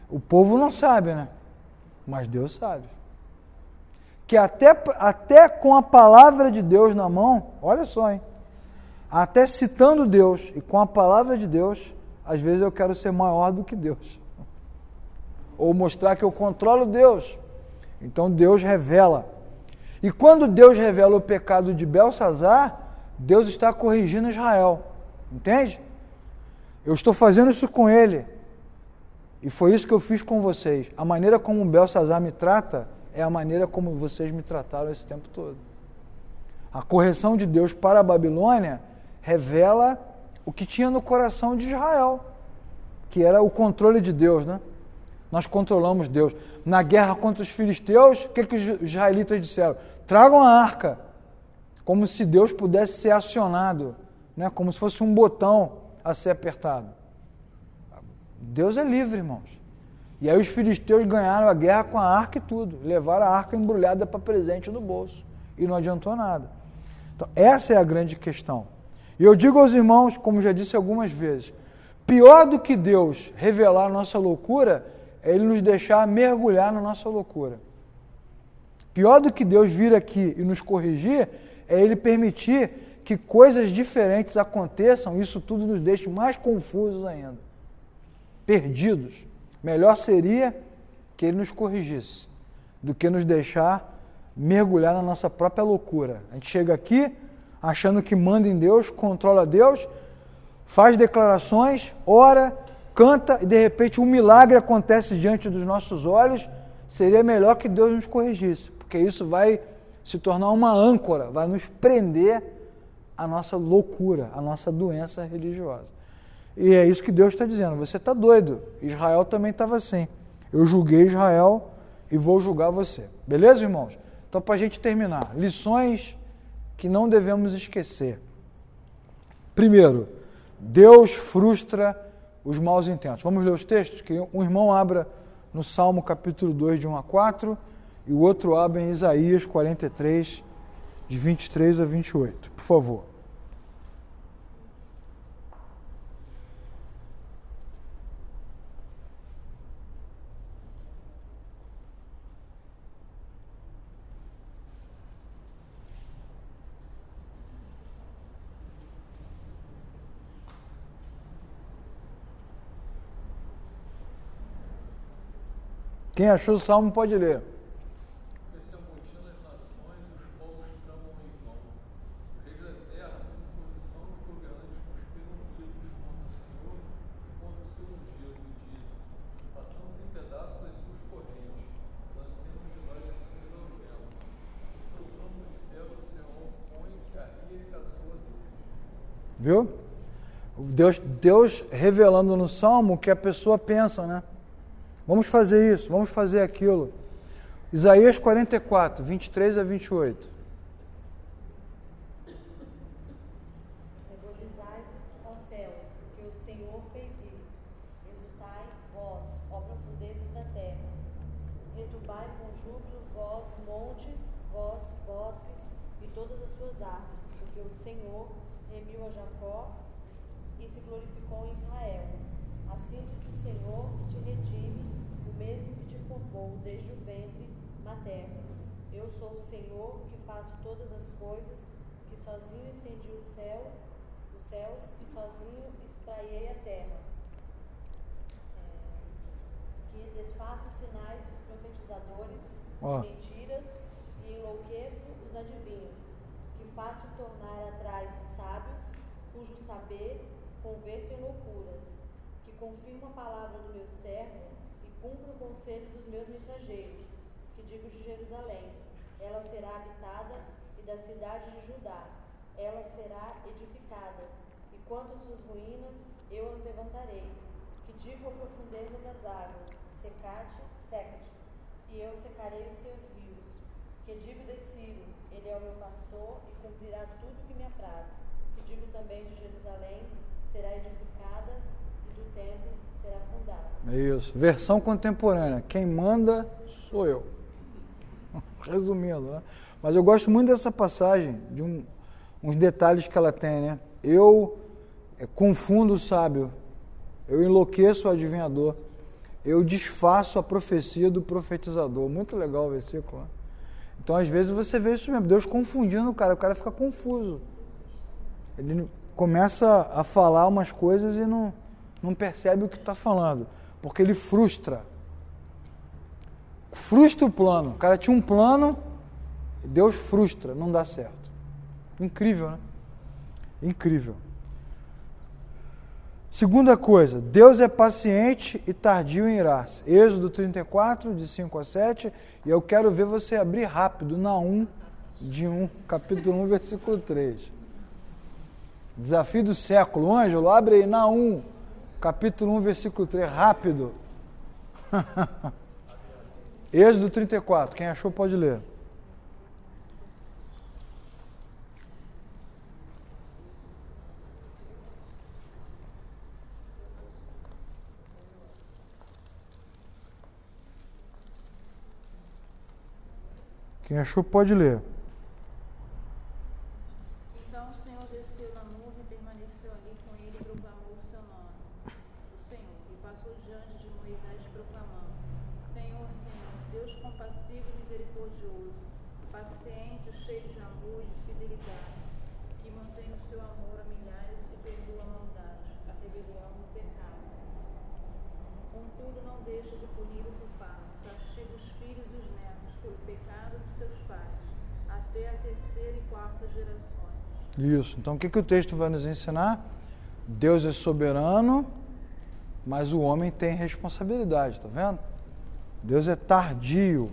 O povo não sabe, né? Mas Deus sabe. Que até com a palavra de Deus na mão, olha só, hein? Até citando Deus e com a palavra de Deus, às vezes eu quero ser maior do que Deus. Ou mostrar que eu controlo Deus. Então Deus revela. E quando Deus revela o pecado de Beltsazar, Deus está corrigindo Israel. Entende? Eu estou fazendo isso com ele. E foi isso que eu fiz com vocês. A maneira como Beltsazar me trata é a maneira como vocês me trataram esse tempo todo. A correção de Deus para a Babilônia revela o que tinha no coração de Israel, que era o controle de Deus, né? Nós controlamos Deus. Na guerra contra os filisteus, o que os israelitas disseram? Tragam a arca, como se Deus pudesse ser acionado, né? Como se fosse um botão a ser apertado. Deus é livre, irmãos. E aí os filisteus ganharam a guerra com a arca e tudo, levaram a arca embrulhada para presente no bolso, e não adiantou nada. Então, essa é a grande questão. E eu digo aos irmãos, como já disse algumas vezes, pior do que Deus revelar a nossa loucura é Ele nos deixar mergulhar na nossa loucura. Pior do que Deus vir aqui e nos corrigir é Ele permitir que coisas diferentes aconteçam, isso tudo nos deixe mais confusos ainda, perdidos. Melhor seria que Ele nos corrigisse do que nos deixar mergulhar na nossa própria loucura. A gente chega aqui achando que manda em Deus, controla Deus, faz declarações, ora, canta e de repente um milagre acontece diante dos nossos olhos. Seria melhor que Deus nos corrigisse, porque isso vai se tornar uma âncora, vai nos prender a nossa loucura, a nossa doença religiosa. E é isso que Deus está dizendo, você está doido. Israel também estava assim. Eu julguei Israel e vou julgar você. Beleza, irmãos? Então, para a gente terminar, lições que não devemos esquecer. Primeiro, Deus frustra os maus intentos. Vamos ler os textos? Que um irmão abra no Salmo capítulo 2, de 1 a 4, e o outro abra em Isaías 43, de 23 a 28. Por favor. Quem achou o Salmo pode ler. Esse amontila as nações, os povos tramam em vão. O rei da terra, com posição dos governantes, conspiram unidos contra o Senhor e contra o seu ungido, dizem: façamos em pedaços as suas correntes, lancemos de nós as suas algemas. O seu trono dos céus, o Senhor, põe-se a rir e caçou a Deus. Viu? Deus revelando no Salmo o que a pessoa pensa, né? Vamos fazer isso, vamos fazer aquilo. Isaías 44, 23 a 28. Regozijai-vos, ó céus, porque o Senhor fez isso. Exultai, vós, ó profundezas da terra. Retumbai com júbilo, vós, montes, vós, bosques e todas as suas árvores, porque o Senhor remiu a Jacó e se glorificou em Israel. Assim diz o Senhor que te redime, o mesmo que te formou desde o ventre materno. Eu sou o Senhor que faço todas as coisas, que sozinho estendi os céus e sozinho espraiei a terra. Que desfaço os sinais dos profetizadores, mentiras, e enlouqueço os adivinhos, que faço tornar atrás os sábios, cujo saber converto em loucuras, que confirmo a palavra do meu servo e cumpro o conselho dos meus mensageiros, que digo de Jerusalém: ela será habitada, e da cidade de Judá, ela será edificada, e quanto às suas ruínas, eu as levantarei, que digo a profundeza das águas: seca-te, e eu secarei os teus rios, que digo de Ciro: ele é o meu pastor e cumprirá tudo o que me apraz, que digo também de Jerusalém: será edificada, e do templo será fundada. É isso. Versão contemporânea. Quem manda sou eu. Resumindo, né? Mas eu gosto muito dessa passagem, de uns detalhes que ela tem, né? Eu confundo o sábio, eu enlouqueço o adivinhador, eu desfaço a profecia do profetizador. Muito legal o versículo, né? Então, às vezes, você vê isso mesmo, Deus confundindo o cara fica confuso. Ele começa a falar umas coisas e não percebe o que está falando, porque ele frustra o plano. O cara tinha um plano, Deus frustra, não dá certo. Incrível, né? Incrível. Segunda coisa, Deus é paciente e tardio em irar-se. Êxodo 34, de 5 a 7, e eu quero ver você abrir rápido, Naum, capítulo 1, versículo 3. Desafio do século. Ângelo, abre aí, Naum, capítulo 1, versículo 3, rápido. Êxodo 34, quem achou pode ler. Quem achou pode ler. Então o Senhor desceu na nuvem, permaneceu ali com ele e proclamou o seu nome, o Senhor, e passou diante de Moisés proclamando: Senhor, Senhor, Deus compassivo e misericordioso, paciente, cheio de amor e de fidelidade, que mantém o seu amor a milhares e perdoa a maldade, a rebelião e o pecado. Contudo, não deixa de punir o culpado, castiga os filhos e os netos pelo pecado de seus pais, até a terceira e quarta gerações. Isso. Então, o que o texto vai nos ensinar? Deus é soberano, mas o homem tem responsabilidade, tá vendo? Deus é tardio,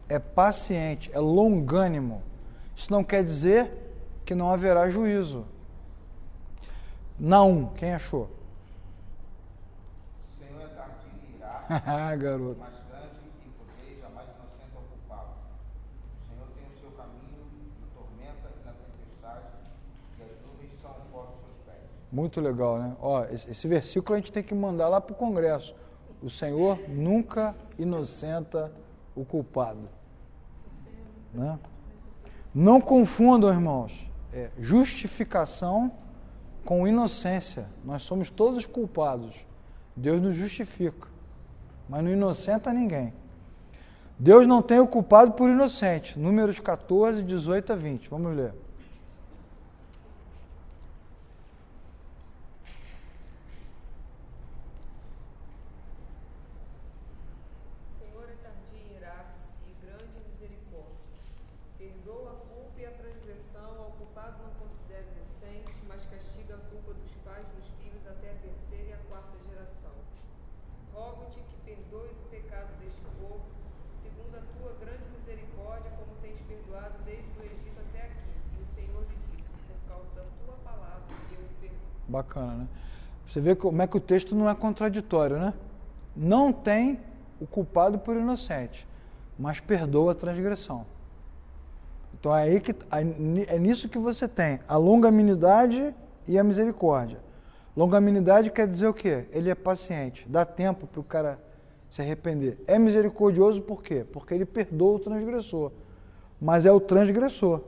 é paciente, é longânimo. Isso não quer dizer que não haverá juízo. Naum, quem achou? O Senhor é tardio e irá, Garoto. mas grande em poder, jamais inocente ao culpado. O Senhor tem o seu caminho na tormenta e na tempestade, e as nuvens são o pó dos seus pés. Muito legal, né? Ó, esse versículo a gente tem que mandar lá para o Congresso. O Senhor nunca inocenta o culpado. Né? Não confundam, irmãos, justificação com inocência. Nós somos todos culpados. Deus nos justifica, mas não inocenta ninguém. Deus não tem o culpado por inocente. Números 14, 18 a 20. Vamos ler. O Senhor é tardio em irar-se e grande em misericórdia. Perdoa a culpa e a transgressão, ao culpado não considera inocente, mas castiga a culpa dos pais dos filhos até a terceira e a quarta geração. Rogo-te que perdoes o pecado deste povo, segundo a tua grande misericórdia, como tens perdoado desde o Egito até aqui. E o Senhor lhe disse, por causa da tua palavra, eu o perdoo. Bacana, né? Você vê como é que o texto não é contraditório, né? Não tem o culpado por inocente, mas perdoa a transgressão. Então é nisso que você tem a longanimidade e a misericórdia. Longanimidade quer dizer o quê? Ele é paciente, dá tempo para o cara se arrepender. É misericordioso por quê? Porque ele perdoa o transgressor. Mas é o transgressor.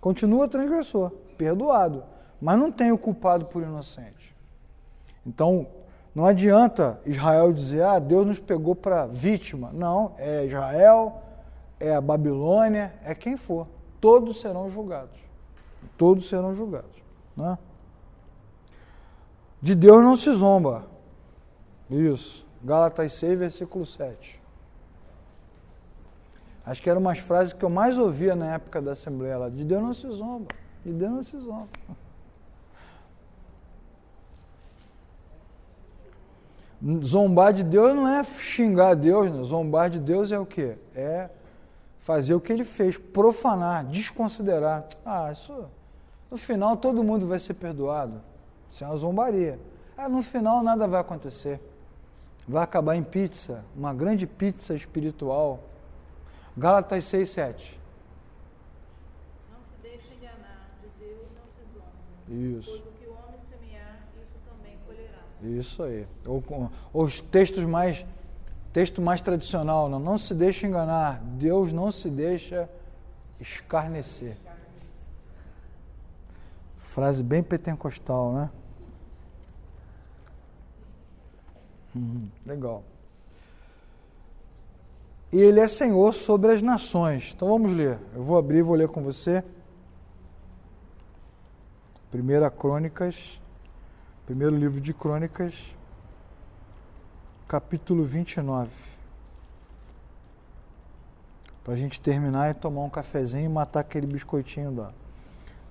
Continua transgressor, perdoado. Mas não tem o culpado por inocente. Então, não adianta Israel dizer, Deus nos pegou para vítima. Não, é Israel, é a Babilônia, é quem for. Todos serão julgados. Todos serão julgados. Né? De Deus não se zomba. Isso. Gálatas 6, versículo 7. Acho que eram umas frases que eu mais ouvia na época da Assembleia lá. De Deus não se zomba. De Deus não se zomba. Zombar de Deus não é xingar Deus, né? Zombar de Deus é o quê? É fazer o que ele fez, profanar, desconsiderar. Isso, no final todo mundo vai ser perdoado. Isso é uma zombaria. No final nada vai acontecer. Vai acabar em pizza, uma grande pizza espiritual. Gálatas 6, 7. Não se deixe enganar, de Deus não se zomba. Isso. Pois o que o homem semear, isso também colherá. Isso aí. Os texto mais tradicional, não se deixe enganar, Deus não se deixa escarnecer. Frase bem pentecostal, né? Legal. E ele é Senhor sobre as nações. Então vamos ler. Eu vou abrir e vou ler com você. 1 Crônicas, primeiro livro de Crônicas, capítulo 29. Para a gente terminar e tomar um cafezinho e matar aquele biscoitinho lá.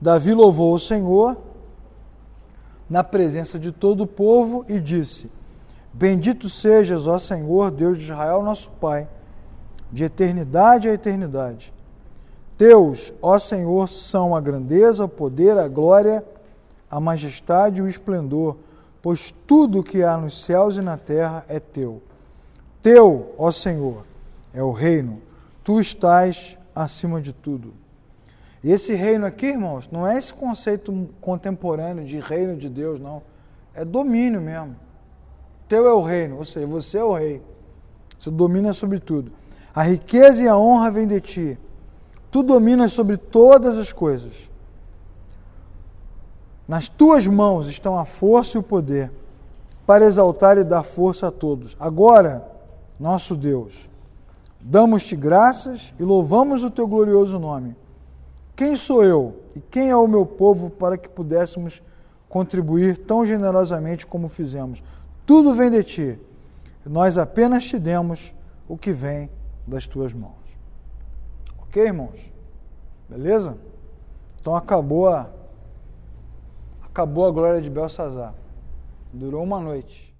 Davi louvou o Senhor na presença de todo o povo e disse: Bendito sejas, ó Senhor, Deus de Israel, nosso Pai, de eternidade a eternidade. Teus, ó Senhor, são a grandeza, o poder, a glória, a majestade e o esplendor, pois tudo que há nos céus e na terra é teu. Teu, ó Senhor, é o reino, tu estás acima de tudo. E esse reino aqui, irmãos, não é esse conceito contemporâneo de reino de Deus, não. É domínio mesmo. Teu é o reino, ou seja, você é o rei. Você domina sobre tudo. A riqueza e a honra vêm de ti. Tu dominas sobre todas as coisas. Nas tuas mãos estão a força e o poder, para exaltar e dar força a todos. Agora, nosso Deus, damos-te graças e louvamos o teu glorioso nome. Quem sou eu e quem é o meu povo para que pudéssemos contribuir tão generosamente como fizemos? Tudo vem de ti. Nós apenas te demos o que vem das tuas mãos. Ok, irmãos? Beleza? Então acabou a glória de Belsazar. Durou uma noite.